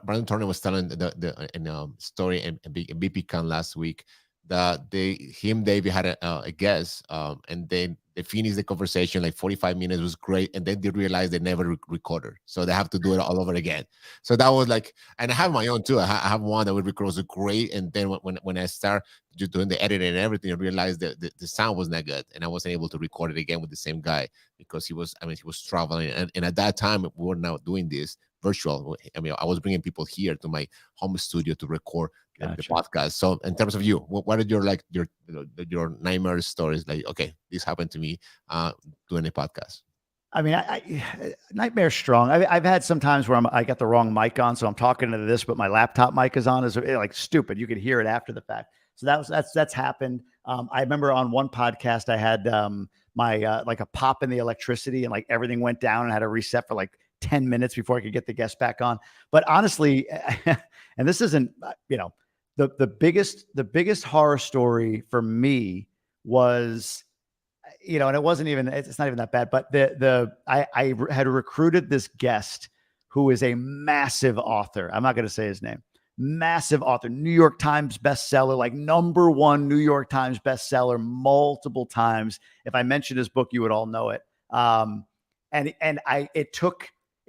Brandon Turner was telling the story in BP Con last week that David had a guest, and then they finished the conversation like 45 minutes was great, and then they realized they never recorded, so they have to do it all over again. So that was like, and I have my own too. I have one that would record was great, and then when I start just doing the editing and everything, I realized that the sound was not good, and I wasn't able to record it again with the same guy because he was traveling, and at that time we were now doing this virtual. I mean, I was bringing people here to my home studio to record the podcast. So in terms of you, what are your nightmare stories? Like, okay, this happened to me doing a podcast. I mean, nightmare strong. I've had some times where I got the wrong mic on, so I'm talking to this, but my laptop mic is on. Is like stupid. You could hear it after the fact. So that's happened. I remember on one podcast I had my like a pop in the electricity and like everything went down and I had to reset for like 10 minutes before I could get the guest back on. But honestly, and this isn't, the biggest horror story for me was, and it's not even that bad, but I had recruited this guest who is a massive author. I'm not going to say his name. Massive author, New York Times bestseller, like #1 New York Times bestseller multiple times. If I mentioned his book, you would all know it.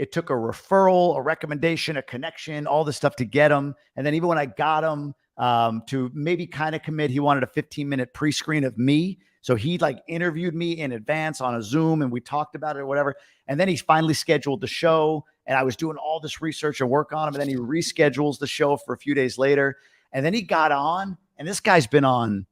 It took a referral, a recommendation, a connection, all this stuff to get him. And then even when I got him to maybe kind of commit, he wanted a 15-minute pre-screen of me. So he like interviewed me in advance on a Zoom and we talked about it or whatever. And then he finally scheduled the show and I was doing all this research and work on him. And then he reschedules the show for a few days later. And then he got on, and this guy's been on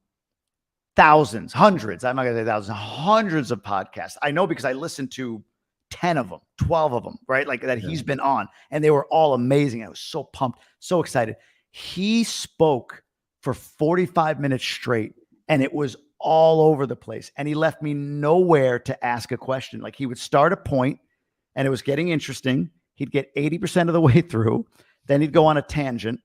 thousands, hundreds. I'm not going to say thousands, hundreds of podcasts. I know because I listened to 10 of them, 12 of them, right? Like that he's been on, and they were all amazing. I was so pumped, so excited. He spoke for 45 minutes straight and it was all over the place. And he left me nowhere to ask a question. Like he would start a point and it was getting interesting. He'd get 80% of the way through. Then he'd go on a tangent.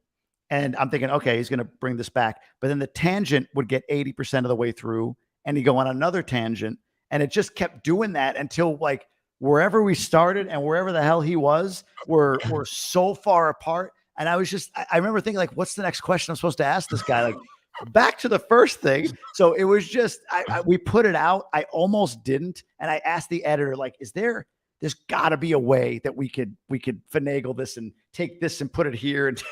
And I'm thinking, okay, he's going to bring this back. But then the tangent would get 80% of the way through and he'd go on another tangent. And it just kept doing that until like wherever we started and wherever the hell he was, were so far apart. And I remember thinking like, what's the next question I'm supposed to ask this guy? Like back to the first thing. So it was just, we put it out. I almost didn't. And I asked the editor, like, there's gotta be a way that we could finagle this and take this and put it here. And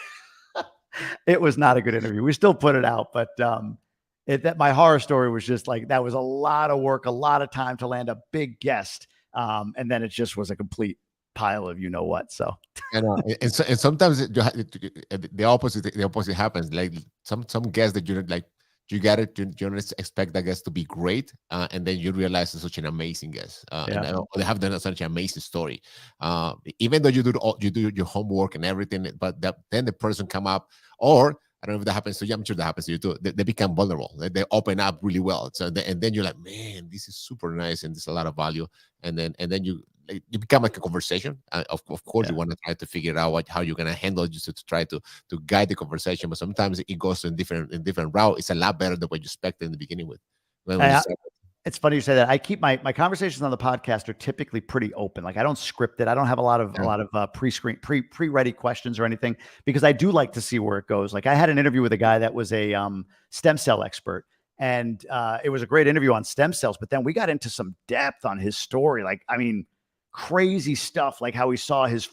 it was not a good interview. We still put it out, but my horror story was just like, that was a lot of work, a lot of time to land a big guest. And then it just was a complete pile of what. So and sometimes the opposite happens. Like some guests that you like, you don't expect that guest to be great, and then you realize it's such an amazing guest, and they have done such an amazing story. Even though you do your homework and everything, but then the person come up, or I don't know if that happens to you. I'm sure that happens to you too. They become vulnerable. They open up really well. So and then you're like, man, this is super nice and there's a lot of value. And then you become like a conversation. Of course, you want to try to figure out how you're gonna handle it, just to try to guide the conversation. But sometimes it goes in different route. It's a lot better than what you expected in the beginning with. It's funny you say that. I keep my conversations on the podcast are typically pretty open. Like I don't script it. I don't have a lot of pre-ready questions or anything, because I do like to see where it goes. Like I had an interview with a guy that was a stem cell expert, and it was a great interview on stem cells. But then we got into some depth on his story. Like I mean, crazy stuff. Like how he saw his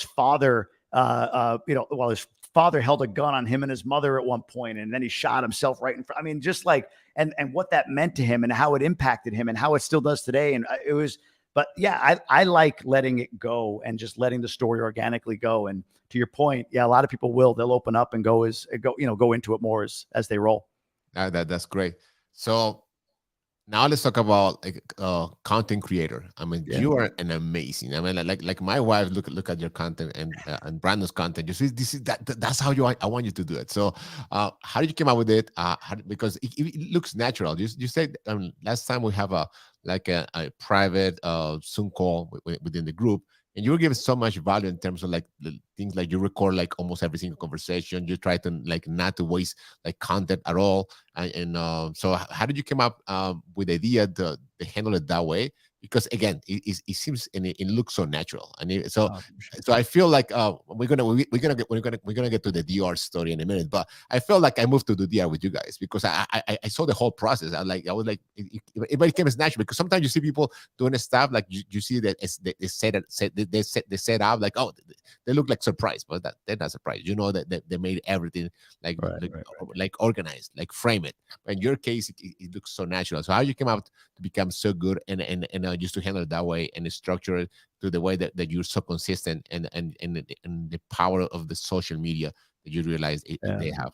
father. While his father held a gun on him and his mother at one point, and then he shot himself right in front. I mean, just like, and what that meant to him and how it impacted him and how it still does today. And it was, but yeah, I like letting it go and just letting the story organically go. And to your point, yeah, a lot of people they'll open up and go into it more as they roll. That's great. So now let's talk about like content creator. I mean, you are an amazing. I mean, like my wife look at your content and Brandon's content. You see, that's how I want you to do it. So, how did you come up with it? Because it looks natural. You said last time we have a private Zoom call within the group, and you were giving so much value in terms of like the things like you record like almost every single conversation. You try to like not to waste like content at all. So how did you come up with the idea to handle it that way? Because again, it seems and it looks so natural. And so I feel like we're gonna get to the DR story in a minute. But I felt like I moved to the DR with you guys because I saw the whole process. I was like it became as natural, because sometimes you see people doing stuff like you see that they set up like, oh, they look like surprised, but they're not surprised. You know that they made everything like organized, like frame it. But in your case, it looks so natural. So how you came out to become so good and just to handle it that way and structure it to the way that you're so consistent and the power of the social media that you realize they have.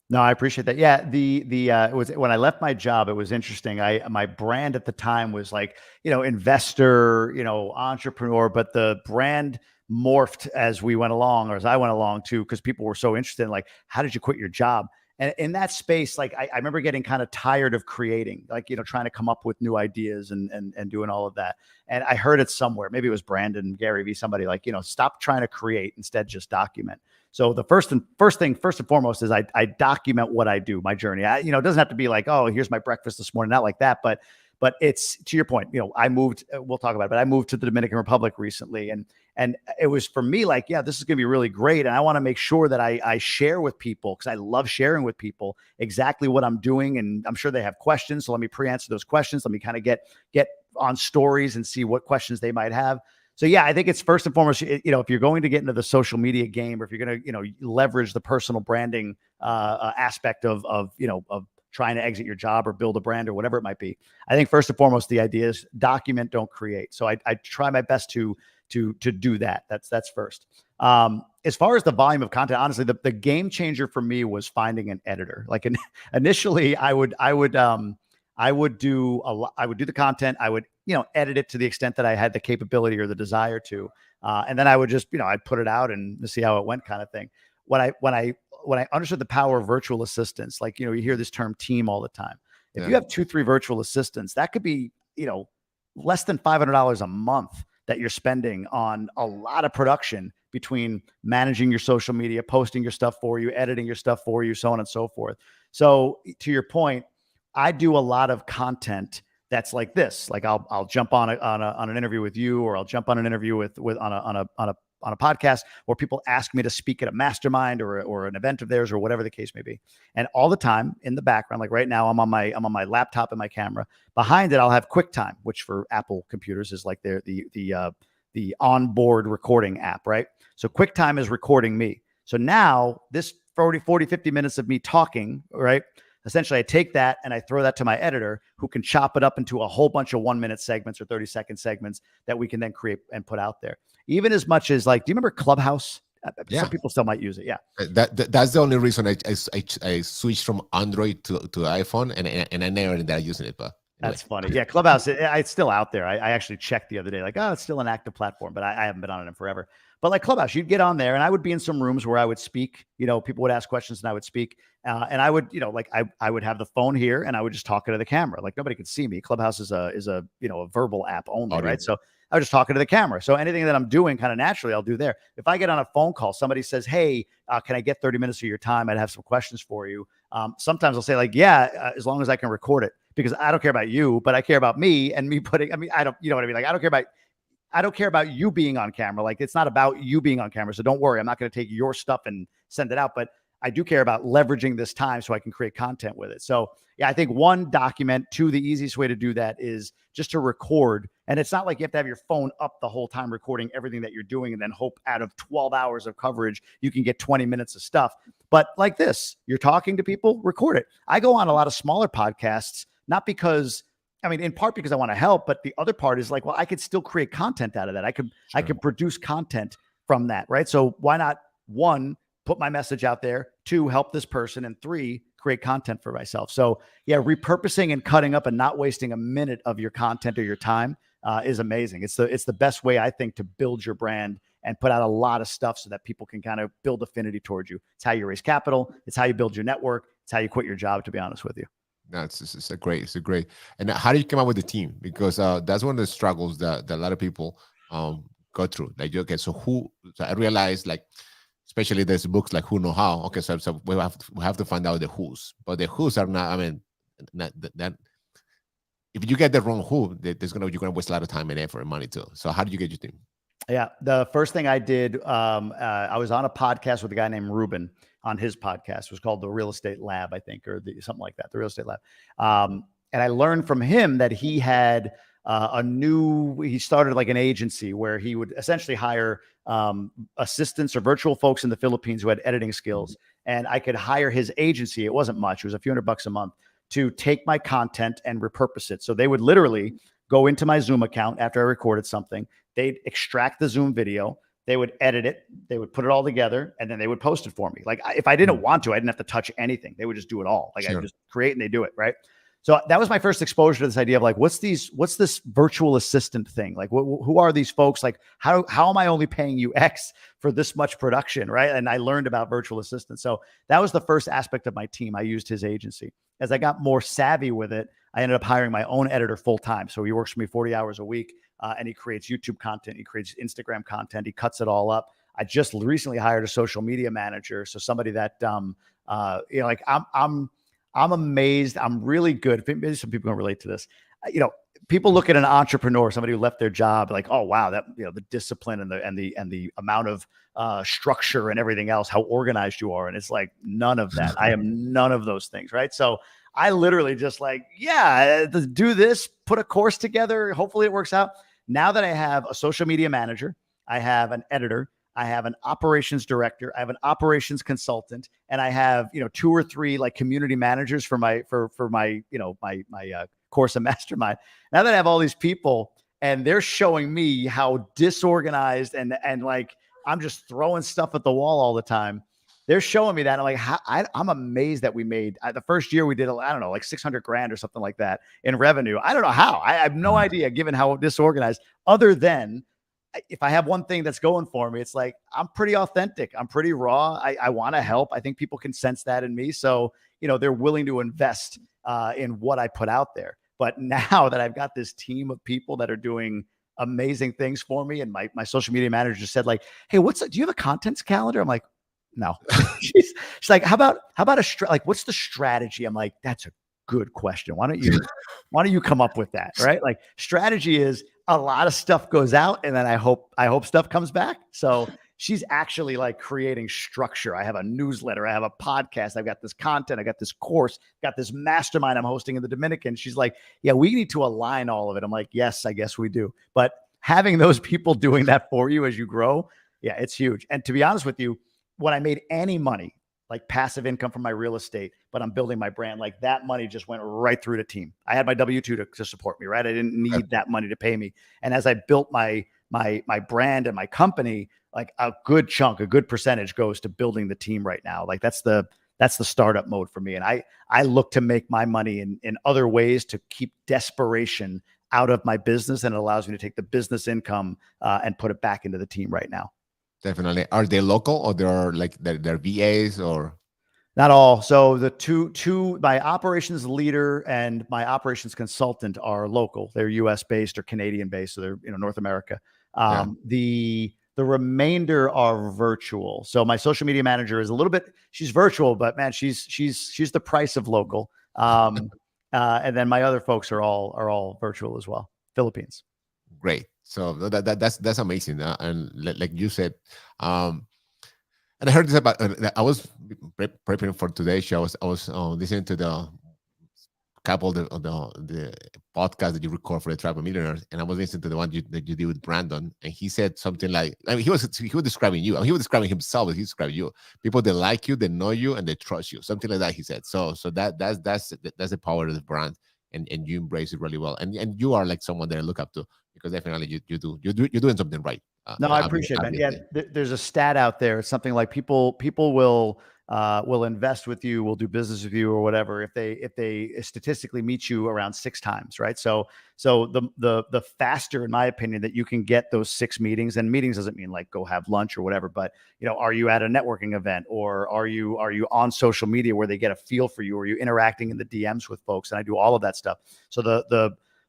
No, I appreciate that. Yeah, it was when I left my job, it was interesting. My brand at the time was like, investor, entrepreneur, but the brand morphed as we went along, or as I went along too, because people were so interested in like, how did you quit your job? And in that space, like I remember getting kind of tired of creating, like, trying to come up with new ideas and doing all of that. And I heard it somewhere, maybe it was Brandon, Gary V, somebody like, stop trying to create, instead just document. So the first and foremost is I document what I do, my journey. It doesn't have to be like, oh, here's my breakfast this morning, not like that, but it's, to your point, I moved, we'll talk about it, but I moved to the Dominican Republic recently. And it was for me like, yeah, this is going to be really great. And I want to make sure that I share with people, because I love sharing with people exactly what I'm doing. And I'm sure they have questions. So let me pre-answer those questions. Let me kind of get on stories and see what questions they might have. So yeah, I think it's first and foremost, if you're going to get into the social media game, or if you're going to, leverage the personal branding aspect of trying to exit your job or build a brand or whatever it might be, I think first and foremost, the idea is document, don't create. So I try my best to do that. That's first. As far as the volume of content, honestly, the game changer for me was finding an editor. Like initially I would do the content. I would, edit it to the extent that I had the capability or the desire to. And then I would just, I'd put it out and see how it went, kind of thing. When I understood the power of virtual assistants, like, you hear this term team all the time. If you have 2-3 virtual assistants, that could be, less than $500 a month that you're spending on a lot of production, between managing your social media, posting your stuff for you, editing your stuff for you, so on and so forth. So to your point, I do a lot of content that's like this. Like I'll jump on an interview with you, or I'll jump on an interview on a podcast, or people ask me to speak at a mastermind or an event of theirs, or whatever the case may be. And all the time in the background, like right now, I'm on my laptop and my camera. Behind it, I'll have QuickTime, which for Apple computers is like the onboard recording app, right? So QuickTime is recording me. So now this 40, 50 minutes of me talking, right? Essentially, I take that and I throw that to my editor, who can chop it up into a whole bunch of 1-minute segments or 30-second segments that we can then create and put out there. Even as much as like, do you remember Clubhouse? Yeah. Some people still might use it. Yeah. That's the only reason I switched from Android to iPhone, and I never ended up using it. But anyway. That's funny. Yeah. Clubhouse, it's still out there. I actually checked the other day, like, oh, it's still an active platform, but I haven't been on it in forever. But like Clubhouse, you'd get on there, and I would be in some rooms where I would speak, people would ask questions and I would speak. And I would, I would have the phone here and I would just talk into the camera. Like nobody could see me. Clubhouse is a verbal app only, right? So I was just talking to the camera. So anything that I'm doing kind of naturally, I'll do there. If I get on a phone call, somebody says, hey, can I get 30 minutes of your time? I'd have some questions for you. Sometimes I'll say like, yeah, as long as I can record it. because I don't care about you, but I care about me and me putting, I mean, I don't, you know what I mean? Like, I don't care about you being on camera. Like, it's not about you being on camera. So don't worry. I'm not going to take your stuff and send it out, but I do care about leveraging this time so I can create content with it. So yeah, I think one, document. Two, the easiest way to do that is just to record. And it's not like you have to have your phone up the whole time recording everything that you're doing and then hope out of 12 hours of coverage, you can get 20 minutes of stuff. But like this, you're talking to people, record it. I go on a lot of smaller podcasts, not because, I mean, in part because I want to help, but the other part is like, well, I could still create content out of that. I could produce content from that, right? So why not, one, put my message out there, two, help this person, and three, create content for myself. So yeah, repurposing and cutting up and not wasting a minute of your content or your time is amazing. It's the best way, I think, to build your brand and put out a lot of stuff so that people can kind of build affinity towards you. It's how you raise capital. It's how you build your network. It's how you quit your job, to be honest with you. No, it's a great. And how do you come up with the team? Because that's one of the struggles that a lot of people go through. Like, okay, so I realized, like, especially there's books like Who Know How. Okay, so we have to find out the who's, but the who's are not. I mean, that if you get the wrong who, you're gonna waste a lot of time and effort and money too. So how do you get your team? Yeah, the first thing I did, I was on a podcast with a guy named Ruben on his podcast. It was called The Real Estate Lab, I think, or something like that, The Real Estate Lab. And I learned from him that he had he started like an agency where he would essentially hire assistants or virtual folks in the Philippines who had editing skills. And I could hire his agency. It wasn't much. It was a few $100 a month to take my content and repurpose it. So they would literally go into my Zoom account after I recorded something. They'd extract the Zoom video. They would edit it. They would put it all together, and then they would post it for me. Like, if I didn't want to, I didn't have to touch anything. They would just do it all. Like, I just create and they do it. Right. So that was my first exposure to this idea of like, what's this virtual assistant thing? Like, who are these folks? Like, how am I only paying you X for this much production? Right. And I learned about virtual assistants. So that was the first aspect of my team. I used his agency. As I got more savvy with it, I ended up hiring my own editor full time. So he works for me 40 hours a week, and he creates YouTube content. He creates Instagram content. He cuts it all up. I just recently hired a social media manager. So somebody that, like I'm amazed. I'm really good. Maybe some people can relate to this. People look at an entrepreneur, somebody who left their job, like, oh wow, that the discipline and the amount of structure and everything else, how organized you are, and it's like none of that. I am none of those things, right? So I literally just like, do this, put a course together. Hopefully it works out. Now that I have a social media manager, I have an editor, I have an operations director, I have an operations consultant, and I have, 2 or 3 like community managers for my course and mastermind. Now that I have all these people and they're showing me how disorganized and like I'm just throwing stuff at the wall all the time. They're showing me that. I'm like, I'm amazed that we made the first year we did, I don't know, like 600 grand or something like that in revenue. I don't know how. I have no idea, given how disorganized, other than if I have one thing that's going for me, it's like, I'm pretty authentic. I'm pretty raw. I want to help. I think people can sense that in me. So, they're willing to invest in what I put out there. But now that I've got this team of people that are doing amazing things for me, and my social media manager just said like, hey, do you have a contents calendar? I'm like, no. she's like, how about what's the strategy? I'm like, that's a good question. Why don't you come up with that? Right? Like, strategy is a lot of stuff goes out, and then I hope stuff comes back. So she's actually like creating structure. I have a newsletter, I have a podcast, I've got this content, I got this course, got this mastermind I'm hosting in the Dominican. She's like, yeah, we need to align all of it. I'm like, yes, I guess we do. But having those people doing that for you as you grow, yeah, it's huge. And to be honest with you, when I made any money, like passive income from my real estate, but I'm building my brand, like that money just went right through the team. I had my W-2 to support me, right? I didn't need that money to pay me. And as I built my brand and my company, like a good percentage goes to building the team right now. Like that's the startup mode for me. And I look to make my money in other ways to keep desperation out of my business. And it allows me to take the business income and put it back into the team right now. Definitely. Are they local, or they're like they're VAs, or? Not all. So the two, my operations leader and my operations consultant are local. They're US based or Canadian based. So they're, North America. The remainder are virtual. So my social media manager is she's virtual, but man, she's the price of local. And then my other folks are all virtual as well. Philippines. Great. So that's amazing. And like you said, and I heard this about. I was preparing for today's show. I was listening to the couple of the podcast that you record for the Tribe of Millionaires, and I was listening to the one that you did with Brandon, and he said something like, I mean, he was describing you. He was describing himself, but he described you. People that like you, they know you, and they trust you. Something like that. He said. So that's the power of the brand, and you embrace it really well, and you are like someone that I look up to, because definitely you're doing something right. No, I appreciate it, man. Yeah, there's a stat out there. It's something like people will invest with you, will do business with you, or whatever, if they statistically meet you around 6 times, right? So the faster, in my opinion, that you can get those 6 meetings, and meetings doesn't mean like go have lunch or whatever, but are you at a networking event, or are you on social media where they get a feel for you? Are you interacting in the DMs with folks? And I do all of that stuff. So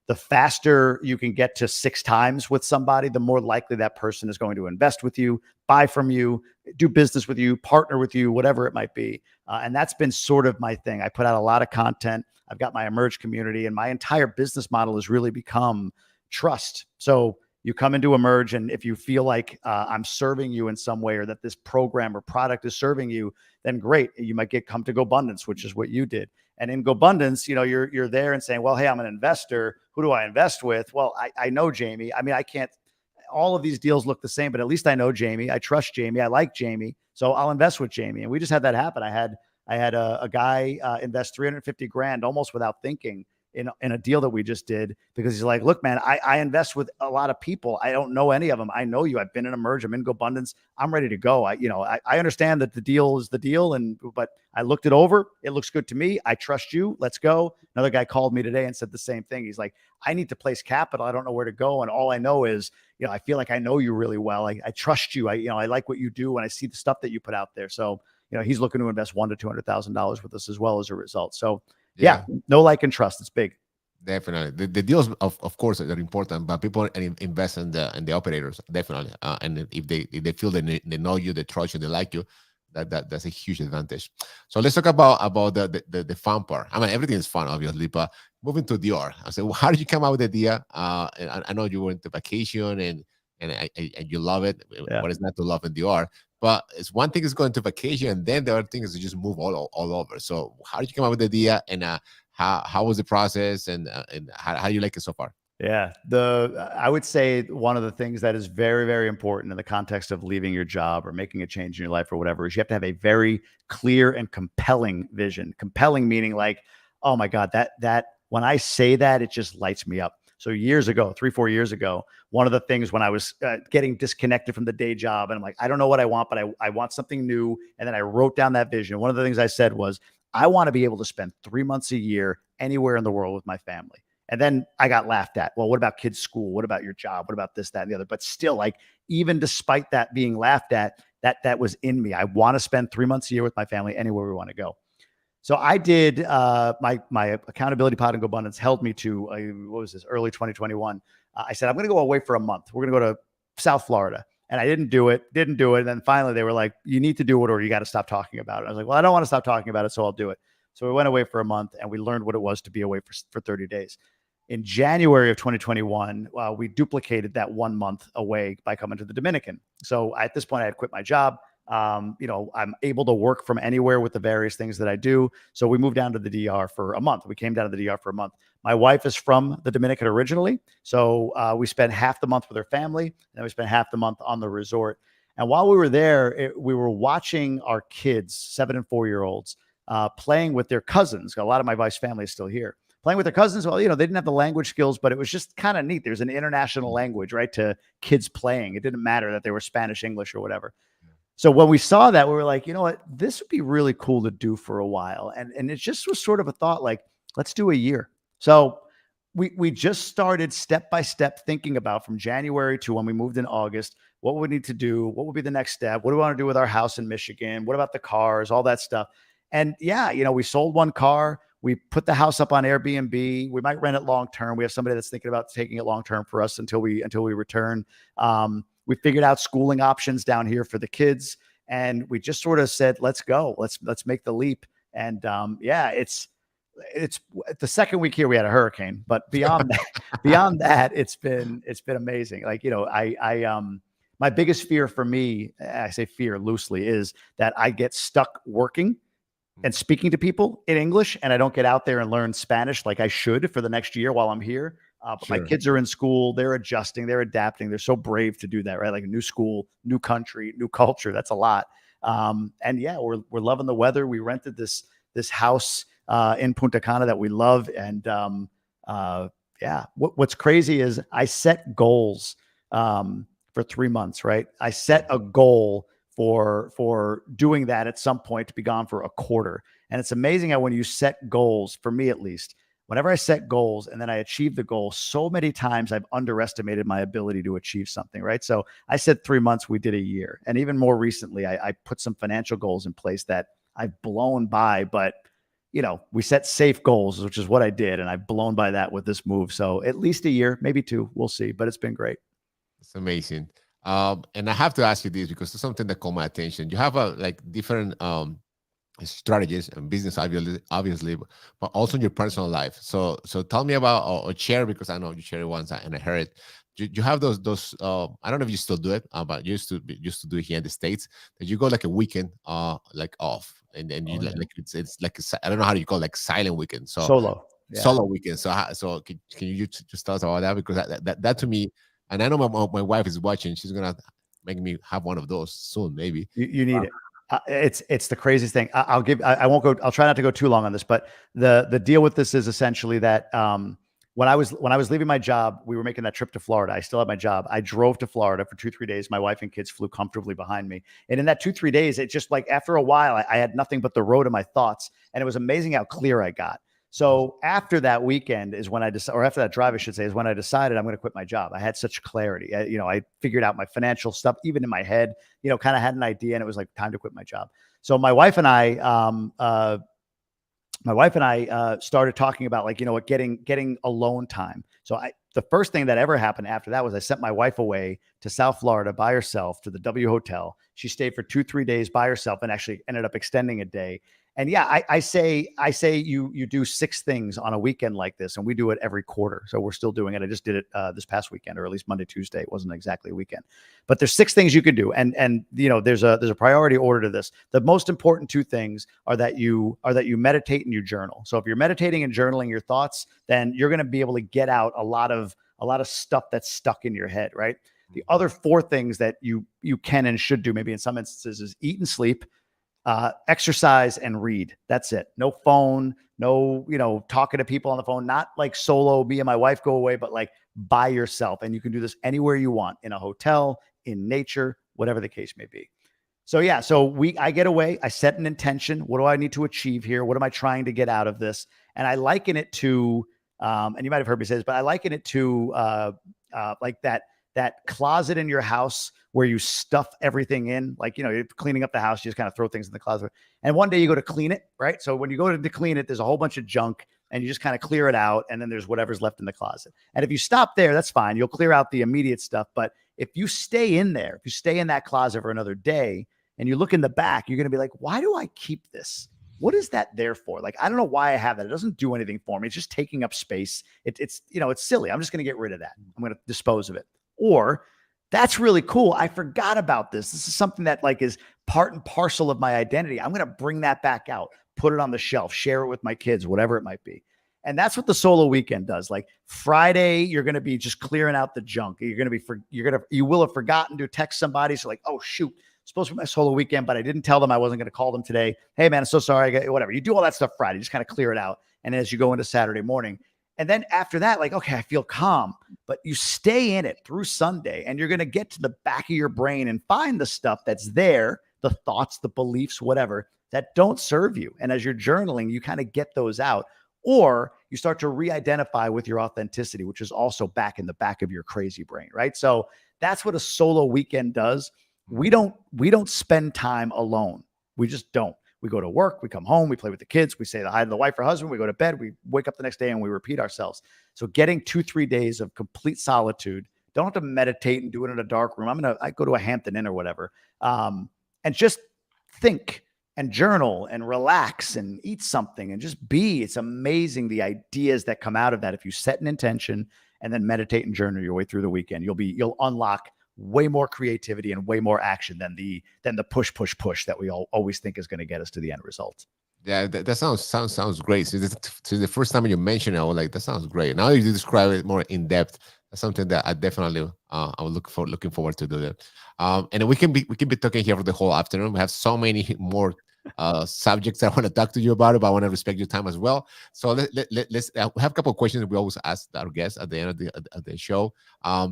the faster you can get to 6 times with somebody, the more likely that person is going to invest with you, buy from you, do business with you, partner with you, whatever it might be. And that's been sort of my thing. I put out a lot of content. I've got my Emerge community, and my entire business model has really become trust. So you come into Emerge, and if you feel like I'm serving you in some way, or that this program or product is serving you, then great. You might come to GoBundance, which is what you did. And in GoBundance, you're there and saying, well, hey, I'm an investor. Who do I invest with? Well, I know Jamie. I mean, I can't, all of these deals look the same, but at least I know Jamie. I trust Jamie. I like Jamie. So I'll invest with Jamie. And we just had that happen. I had a guy invest 350 grand almost without thinking in a deal that we just did, because he's like, look, man, I invest with a lot of people. I don't know any of them. I know you. I've been in Emerge. I'm in GoBundance. I'm ready to go. I understand that the deal is the deal, but I looked it over. It looks good to me. I trust you. Let's go. Another guy called me today and said the same thing. He's like, I need to place capital. I don't know where to go. And all I know is, I feel like I know you really well. I trust you. I like what you do, and I see the stuff that you put out there. So, he's looking to invest $100,000 to $200,000 with us as well as a result. So yeah, no, like, and trust. It's big. Definitely. The deals, of course, are important, but people invest in the operators, definitely. And if they feel they know you, they trust you, they like you, that's a huge advantage. So let's talk about the fun part. I mean, everything is fun, obviously, but moving to Dior. I said, well, how did you come up with the idea? And I know you went to vacation and you love it. Yeah. What is not to love in Dior? But it's one thing is going to vacation, and then the other thing is to just move all over. So how did you come up with the idea, and how was the process, and how do you like it so far? Yeah, I would say one of the things that is very, very important in the context of leaving your job or making a change in your life or whatever is you have to have a very clear and compelling vision. Compelling meaning like, oh my God, that when I say that, it just lights me up. So years ago, 3-4 years ago, one of the things when I was getting disconnected from the day job, and I'm like, I don't know what I want, but I want something new. And then I wrote down that vision. One of the things I said was, I want to be able to spend 3 months a year anywhere in the world with my family. And then I got laughed at. Well, what about kids' school? What about your job? What about this, that, and the other? But still, like, even despite that being laughed at, that was in me. I want to spend 3 months a year with my family anywhere we want to go. So I did my accountability pod and GoBundance held me to what was this, early 2021. I said, I'm going to go away for a month. We're going to go to South Florida. And I didn't do it. And then finally they were like, you need to do it or you got to stop talking about it. I was like, well, I don't want to stop talking about it, so I'll do it. So we went away for a month and we learned what it was to be away for 30 days. In January of 2021, we duplicated that 1 month away by coming to the Dominican. So at this point, I had quit my job. I'm able to work from anywhere with the various things that I do. So we moved down to the DR for a month. We came down to the DR for a month. My wife is from the Dominican originally. So we spent half the month with her family, and then we spent half the month on the resort. And while we were there, we were watching our kids, 7 and 4-year-olds, playing with their cousins. A lot of my wife's family is still here. Playing with their cousins. Well, they didn't have the language skills, but it was just kind of neat. There's an international language, right, to kids playing. It didn't matter that they were Spanish, English, or whatever. So when we saw that, we were like, you know what, this would be really cool to do for a while. And it just was sort of a thought like, let's do a year. So we just started step by step thinking about from January to when we moved in August, what we need to do, what would be the next step, what do we want to do with our house in Michigan, what about the cars, all that stuff. And yeah, we sold one car. We put the house up on Airbnb. We might rent it long term. We have somebody that's thinking about taking it long term for us until we return. We figured out schooling options down here for the kids, and we just sort of said, let's go. Let's make the leap. And yeah, it's the second week here we had a hurricane, but beyond that, it's been amazing. Like, my biggest fear for me, I say fear loosely, is that I get stuck working and speaking to people in English, and I don't get out there and learn Spanish like I should for the next year while I'm here. But my kids are in school, they're adjusting, they're adapting. They're so brave to do that, right? Like a new school, new country, new culture. That's a lot. And yeah, we're loving the weather. We rented this house in Punta Cana that we love. And yeah, what's crazy is I set goals for 3 months, right? I set a goal for doing that at some point to be gone for a quarter. And it's amazing how when you set goals, for me at least, whenever I set goals and then I achieve the goal, so many times I've underestimated my ability to achieve something, right? So I said 3 months, we did a year. And even more recently, I put some financial goals in place that I've blown by, but we set safe goals, which is what I did. And I've blown by that with this move. So at least a year, maybe 2, we'll see, but it's been great. It's amazing. And I have to ask you this because it's something that caught my attention. You have different strategies and business, obviously, but also in your personal life. So tell me about or share, because I know you shared it once and I heard it. You have those. I don't know if you still do it, but you used to do it here in the States. That you go like a weekend, like off, and you like it's like I don't know how you call it, like silent weekend. So Solo. Yeah. Solo weekend. So can you just tell us about that? Because that to me, and I know my wife is watching. She's gonna make me have one of those soon, maybe. You need it. It's the craziest thing. I won't go. I'll try not to go too long on this, but the deal with this is essentially that when I was leaving my job, we were making that trip to Florida. I still had my job. I drove to Florida for 2-3 days. My wife and kids flew comfortably behind me. And in that 2-3 days, it just like after a while, I had nothing but the road in my thoughts. And it was amazing how clear I got. So after that weekend is when I decided, or after that drive, I should say, is when I decided I'm going to quit my job. I had such clarity. I figured out my financial stuff, even in my head, kind of had an idea, and it was like time to quit my job. So my wife and I started talking about getting alone time. So the first thing that ever happened after that was I sent my wife away to South Florida by herself to the W Hotel. She stayed for 2-3 days by herself and actually ended up extending a day. And yeah, I say you do 6 things on a weekend like this, and we do it every quarter. So we're still doing it. I just did it this past weekend, or at least Monday, Tuesday. It wasn't exactly a weekend, but there's 6 things you could do. And there's a priority order to this. The most important 2 things are that you meditate and you journal. So if you're meditating and journaling your thoughts, then you're going to be able to get out a lot of stuff that's stuck in your head, right? The other 4 things that you can and should do, maybe in some instances, is eat and sleep, exercise, and read. That's it. No phone, no, talking to people on the phone, not like solo, me and my wife go away, but like by yourself. And you can do this anywhere you want, in a hotel, in nature, whatever the case may be. So yeah, I get away, I set an intention. What do I need to achieve here? What am I trying to get out of this? And I liken it to, and you might've heard me say this, but I liken it to like that closet in your house where you stuff everything in, like, you're cleaning up the house, you just kind of throw things in the closet. And one day you go to clean it, right? So when you go to clean it, there's a whole bunch of junk and you just kind of clear it out. And then there's whatever's left in the closet. And if you stop there, that's fine. You'll clear out the immediate stuff. But if you stay in there, if you stay in that closet for another day and you look in the back, you're going to be like, why do I keep this? What is that there for? Like, I don't know why I have that. It doesn't do anything for me. It's just taking up space. It's silly. I'm just going to get rid of that. I'm going to dispose of it. Or that's really cool. I forgot about this. This is something that is part and parcel of my identity. I'm going to bring that back out, put it on the shelf, share it with my kids, whatever it might be. And that's what the solo weekend does. Like Friday, you're going to be just clearing out the junk. You will have forgotten to text somebody. So like, oh shoot, supposed to be my solo weekend, but I didn't tell them I wasn't going to call them today. Hey man, I'm so sorry. Whatever. You do all that stuff Friday, just kind of clear it out. And as you go into Saturday morning, and then after that, like, okay, I feel calm, but you stay in it through Sunday, and you're going to get to the back of your brain and find the stuff that's there, the thoughts, the beliefs, whatever, that don't serve you. And as you're journaling, you kind of get those out, or you start to re-identify with your authenticity, which is also back in the back of your crazy brain, right? So that's what a solo weekend does. We don't spend time alone. We just don't. We go to work, we come home, we play with the kids, we say hi to the wife or husband, we go to bed, we wake up the next day and we repeat ourselves. So getting 2-3 days of complete solitude, don't have to meditate and do it in a dark room. I go to a Hampton Inn or whatever. And just think and journal and relax and eat something and just be. It's amazing the ideas that come out of that. If you set an intention and then meditate and journal your way through the weekend, you'll unlock way more creativity and way more action than the push that we all always think is going to get us to the end result. Yeah, that sounds great. So the first time you mentioned it, I was like, that sounds great. Now you describe it more in depth. That's something that I definitely I'm looking forward to do that. And then we can be talking here for the whole afternoon. We have so many more subjects I want to talk to you about it, but I want to respect your time as well. So let's we have a couple of questions we always ask our guests at the end of the show.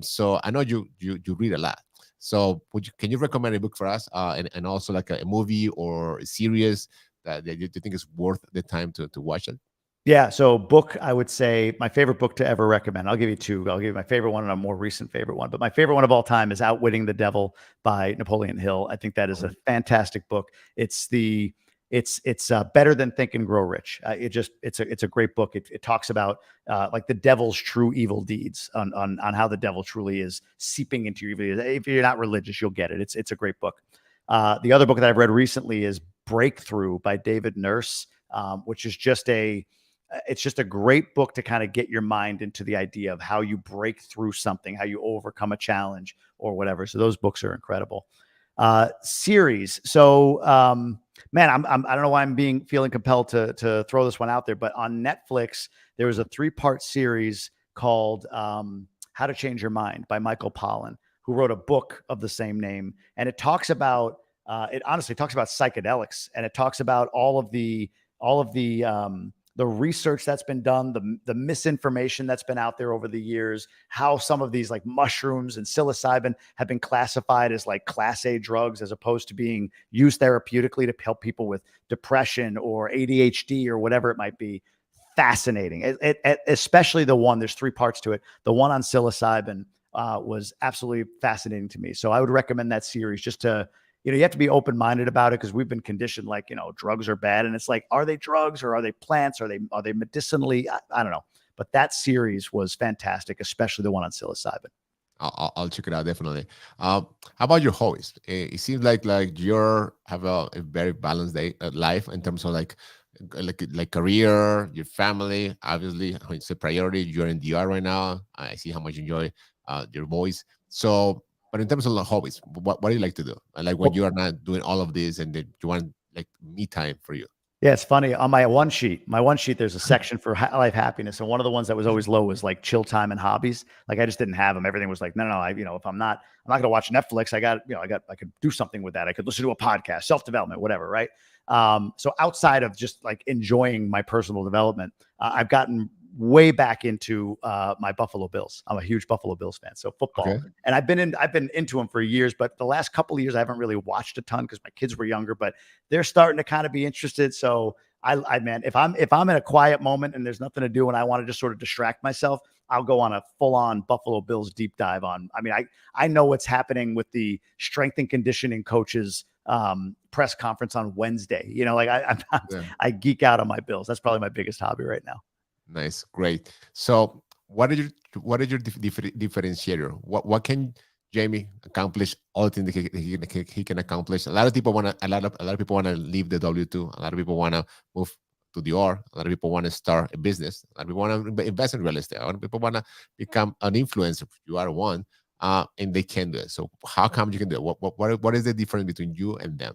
So I know you read a lot. So can you recommend a book for us, and also like a movie or a series that you think is worth the time to watch it? Yeah. So book, I would say my favorite book to ever recommend. I'll give you two. I'll give you my favorite one and a more recent favorite one. But my favorite one of all time is Outwitting the Devil by Napoleon Hill. I think that is a fantastic book. It's better than Think and Grow Rich. It's a great book. It talks about like the devil's true evil deeds on how the devil truly is seeping into your evil. If you're not religious, you'll get it. It's a great book. The other book that I've read recently is Breakthrough by David Nurse, which is just a great book to kind of get your mind into the idea of how you break through something, how you overcome a challenge or whatever. So those books are incredible. Series. So, man, I don't know why I'm feeling compelled to throw this one out there, but on Netflix, there was a 3-part series called How to Change Your Mind by Michael Pollan, who wrote a book of the same name. And it talks about, it honestly talks about psychedelics, and it talks about all of the research that's been done, the misinformation that's been out there over the years, how some of these like mushrooms and psilocybin have been classified as like class A drugs as opposed to being used therapeutically to help people with depression or ADHD or whatever it might be. Fascinating. Especially the one, there's 3 parts to it. The one on psilocybin was absolutely fascinating to me. So I would recommend that series just to, you have to be open-minded about it, because we've been conditioned like, drugs are bad. And it's like, are they drugs or are they plants? Are they medicinally? I don't know. But that series was fantastic, especially the one on psilocybin. I'll check it out, definitely. How about your hobbies? It seems like you have a very balanced life in terms of like career, your family. Obviously, it's a priority. You're in DR right now. I see how much you enjoy your voice. So, but in terms of the hobbies, what do you like to do? Like when you are not doing all of this and then you want like me time for you? Yeah, it's funny. On my one sheet, there's a section for life happiness. And one of the ones that was always low was like chill time and hobbies. Like I just didn't have them. Everything was like, no. If I'm not going to watch Netflix, I could do something with that. I could listen to a podcast, self-development, whatever. Right. So outside of just like enjoying my personal development, I've gotten way back into my Buffalo Bills. I'm a huge Buffalo Bills fan. So football. Okay. And I've been into them for years, but the last couple of years I haven't really watched a ton because my kids were younger, but they're starting to kind of be interested. So man, if I'm in a quiet moment and there's nothing to do and I want to just sort of distract myself, I'll go on a full-on Buffalo Bills deep dive on. I mean, I know what's happening with the strength and conditioning coaches press conference on Wednesday. I geek out on my Bills. That's probably my biggest hobby right now. Nice, great. So, what is your differentiator? What can Jamie accomplish? All the things that he can accomplish. A lot of people want to leave the W2. A lot of people want to move to the R. A lot of people want to start a business. A lot of people want to invest in real estate. A lot of people want to become an influencer. You are one, and they can do it. So, how come you can do it? What is the difference between you and them?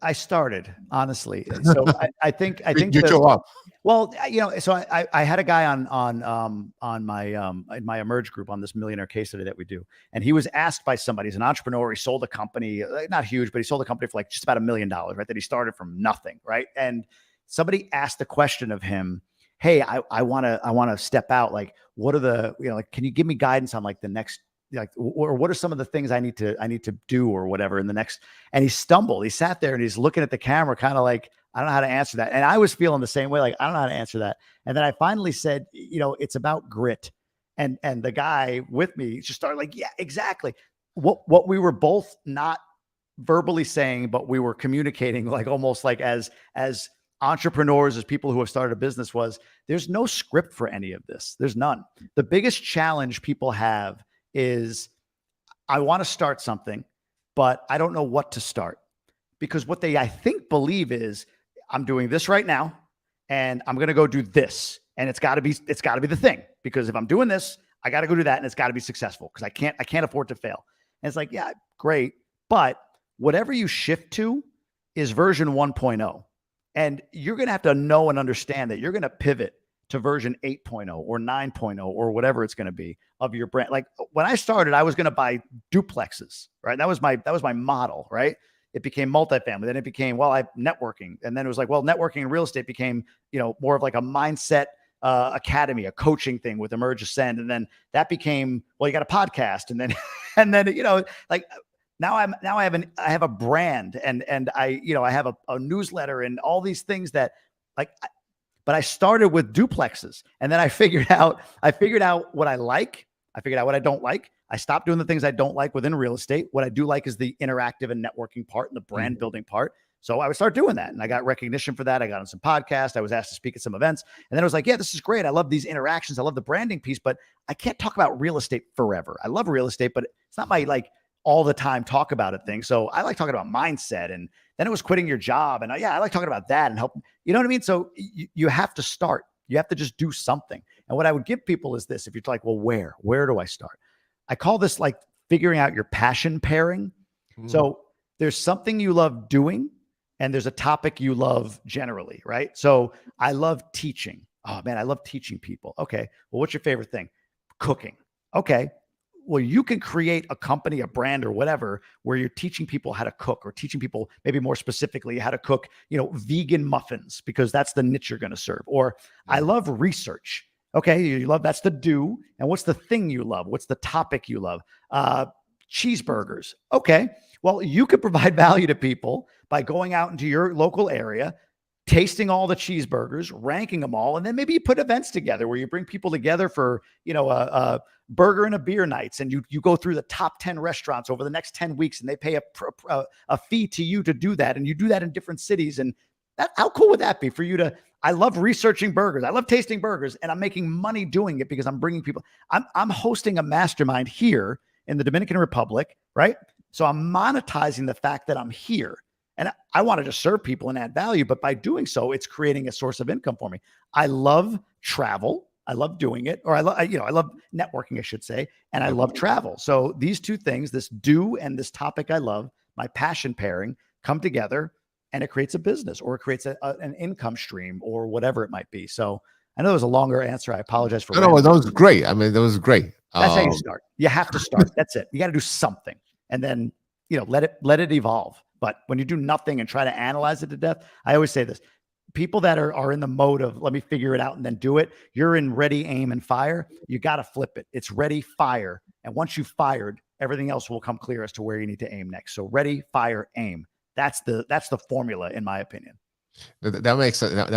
I started, honestly. So I think you show up. Well, so I had a guy on my in my Emerge group on this millionaire case study that we do, and he was asked by somebody. He's an entrepreneur. He sold a company, not huge, but he sold a company for like just about $1 million, right? That he started from nothing, right? And somebody asked the question of him, "Hey, I want to step out. Like, what are the like? Can you give me guidance on like the next?" Like, or what are some of the things I need to do or whatever in the next, and he stumbled. He sat there and he's looking at the camera kind of like, I don't know how to answer that. And I was feeling the same way. Like, I don't know how to answer that. And then I finally said, it's about grit. And the guy with me just started like, yeah, exactly. What we were both not verbally saying, but we were communicating like almost like as entrepreneurs, as people who have started a business, was there's no script for any of this. There's none. The biggest challenge people have is I want to start something, but I don't know what to start. because what they, I think, believe is I'm doing this right now and I'm going to go do this. And it's got to be the thing, because if I'm doing this, I got to go do that. And it's got to be successful, because I can't afford to fail. And it's like, yeah, great. But whatever you shift to is version 1.0. And you're going to have to know and understand that you're going to pivot to version 8.0 or 9.0 or whatever it's going to be of your brand. Like when I started, I was going to buy duplexes, right? That was my model, right? It became multifamily. Then it became, networking. And then it was like, networking and real estate became, more of like a mindset academy, a coaching thing with Emerge Ascend. And then that became, you got a podcast. And then, like now I have a brand and I have a newsletter and all these things that but I started with duplexes, and then I figured out what I like. I figured out what I don't like. I stopped doing the things I don't like within real estate. What I do like is the interactive and networking part and the brand building part. So I would start doing that. And I got recognition for that. I got on some podcasts. I was asked to speak at some events. And then I was like, yeah, this is great. I love these interactions. I love the branding piece, but I can't talk about real estate forever. I love real estate, but it's not my all the time talk about it thing. So I like talking about mindset. And then it was quitting your job. And I like talking about that and help. You know what I mean? So you have to start. You have to just do something. And what I would give people is this. If you're like, well, where do I start? I call this like figuring out your passion pairing. So there's something you love doing and there's a topic you love generally, right? So I love teaching. Oh man, I love teaching people. Okay. Well, what's your favorite thing? Cooking. Okay. Well, you can create a company, a brand or whatever, where you're teaching people how to cook, or teaching people maybe more specifically how to cook, vegan muffins, because that's the niche you're going to serve. Or I love research. Okay. You love, that's the do. And what's the thing you love? What's the topic you love? Cheeseburgers. Okay. Well, you could provide value to people by going out into your local area, tasting all the cheeseburgers, ranking them all. And then maybe you put events together where you bring people together for, a burger and a beer nights. And you go through the top 10 restaurants over the next 10 weeks and they pay a fee to you to do that. And you do that in different cities. And how cool would that be for you to, I love researching burgers. I love tasting burgers, and I'm making money doing it because I'm bringing people. I'm hosting a mastermind here in the Dominican Republic, right? So I'm monetizing the fact that I'm here. And I wanted to serve people and add value, but by doing so, it's creating a source of income for me. I love travel. I love doing it, or I love networking, I should say, and I love travel. So these two things, this do and this topic I love, my passion pairing, come together, and it creates a business, or it creates an income stream, or whatever it might be. So I know it was a longer answer. I apologize for. No, that was great. I mean, that was great. That's how you start. You have to start. That's it. You got to do something, and then let it evolve. But when you do nothing and try to analyze it to death, I always say this: people that are in the mode of let me figure it out and then do it, you're in ready, aim, and fire. You got to flip it. It's ready, fire, and once you've fired, everything else will come clear as to where you need to aim next. So ready, fire, aim. That's the formula, in my opinion. That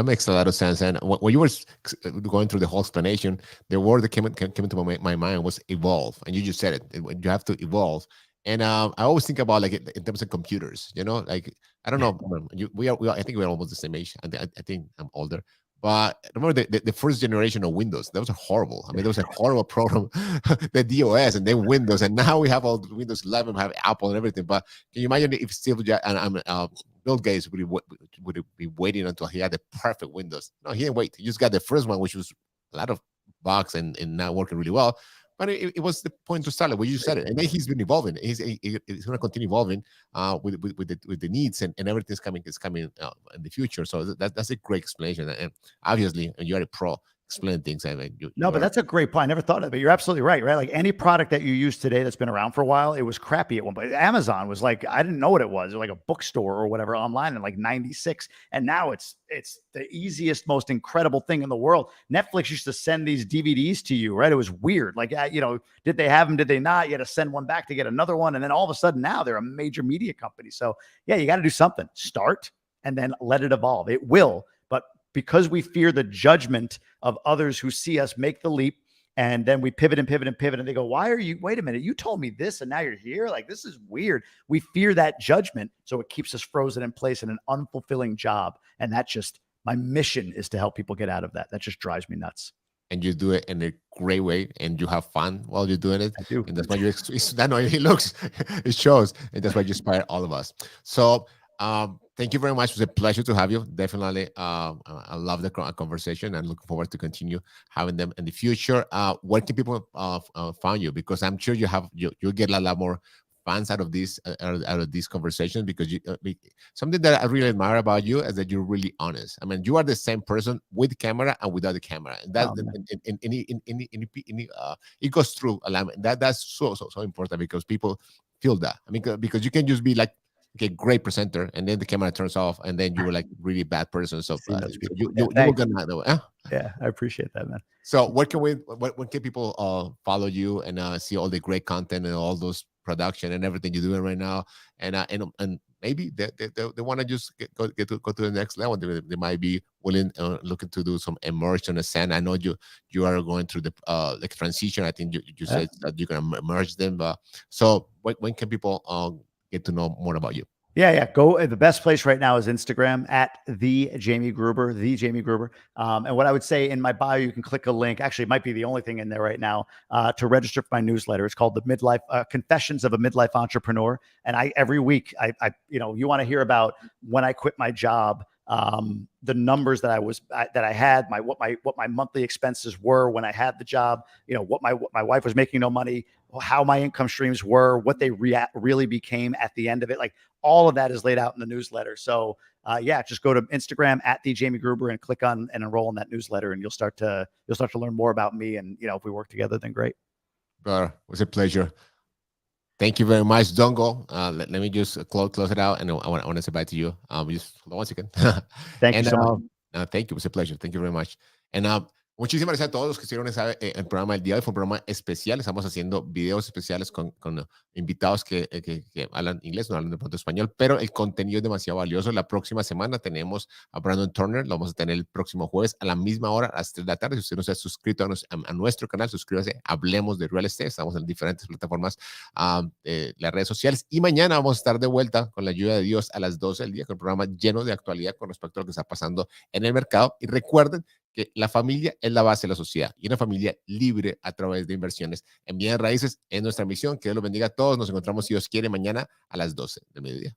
makes a lot of sense. And when you were going through the whole explanation, the word that came into my mind was evolve, and you just said it. You have to evolve. And I always think about like in terms of computers, like I don't know, we are I think we're almost the same age. I think I'm older, but remember the first generation of Windows, that was horrible. I mean, there was a horrible program, the DOS, and then Windows, and now we have all Windows 11, we have Apple and everything. But can you imagine if Steve and Bill Gates would be waiting until he had the perfect Windows? No, he didn't wait. He just got the first one, which was a lot of bugs and not working really well. But it was the point to start, like you said it, and then he's been evolving. He's going to continue evolving with the needs and everything's coming in the future. So that's a great explanation, and obviously you're a pro explaining things. I mean, but that's a great point. I never thought of it, but you're absolutely right. Like any product that you use today that's been around for a while, it was crappy at one point. Amazon was like, I didn't know what it was. It was like a bookstore or whatever online in like 96. And now it's the easiest, most incredible thing in the world. Netflix used to send these DVDs to you, right? It was weird. Like, did they have them? Did they not? You had to send one back to get another one. And then all of a sudden now they're a major media company. So yeah, you got to do something. Start and then let it evolve. It will. But because we fear the judgment of others who see us make the leap, and then we pivot and pivot and pivot, and they go, wait a minute, you told me this and now you're here? Like, this is weird. We fear that judgment. So it keeps us frozen in place in an unfulfilling job. And my mission is to help people get out of that. That just drives me nuts. And you do it in a great way, and you have fun while you're doing it. I do. And that's why it looks, it shows, and that's why you inspire all of us. So Thank you very much. It was a pleasure to have you. Definitely, I love the conversation and looking forward to continue having them in the future. Where can people find you? Because I'm sure you'll get a lot more fans out of this conversation, because something that I really admire about you is that you're really honest. I mean, you are the same person with camera and without the camera, and that Oh, man. it goes through a lot. That's so important, because people feel that. I mean, because you can just be like, okay, great presenter, and then the camera turns off, and then you were like really bad person. So See much people. you Yeah, you will thank get you. that way. Huh? Yeah, I appreciate that, man. So where can people follow you and see all the great content and all those production and everything you're doing right now, and maybe they want to just go to the next level. They might be willing, looking to do some immersion ascent. I know you are going through the like transition. I think you Yeah. said that you're gonna merge them. So when can people get to know more about you? Yeah. Go. The best place right now is Instagram at the Jamie Gruber, And what I would say, in my bio, you can click a link. Actually, it might be the only thing in there right now, to register for my newsletter. It's called the Midlife Confessions of a Midlife Entrepreneur. And every week, you want to hear about when I quit my job, the numbers that I had, what my monthly expenses were when I had the job, what my wife was making no money, how my income streams were, what they really became at the end of it. Like, all of that is laid out in the newsletter. So just go to Instagram at the Jamie Gruber and click on and enroll in that newsletter, and you'll start to learn more about me. And if we work together, then great. Brother, it was a pleasure. Thank you very much. Don't go. Let me just close it out, and I want to say bye to you. Just hold on one second. Thank you so much. Thank you. It was a pleasure. Thank you very much. And muchísimas gracias a todos los que estuvieron en el programa del día de hoy. Fue un programa especial. Estamos haciendo videos especiales con invitados que hablan inglés, no hablan de pronto español, pero el contenido es demasiado valioso. La próxima semana tenemos a Brandon Turner. Lo vamos a tener el próximo jueves a la misma hora, a las 3 de la tarde. Si usted no se ha suscrito a nuestro canal, suscríbase. Hablemos de Real Estate. Estamos en diferentes plataformas, las redes sociales. Y mañana vamos a estar de vuelta, con la ayuda de Dios, a las 12 del día, con el programa lleno de actualidad con respecto a lo que está pasando en el mercado. Y recuerden que la familia es la base de la sociedad, y una familia libre a través de inversiones en bienes raíces es nuestra misión. Que Dios los bendiga a todos. Nos encontramos, si Dios quiere, mañana a las 12 del mediodía.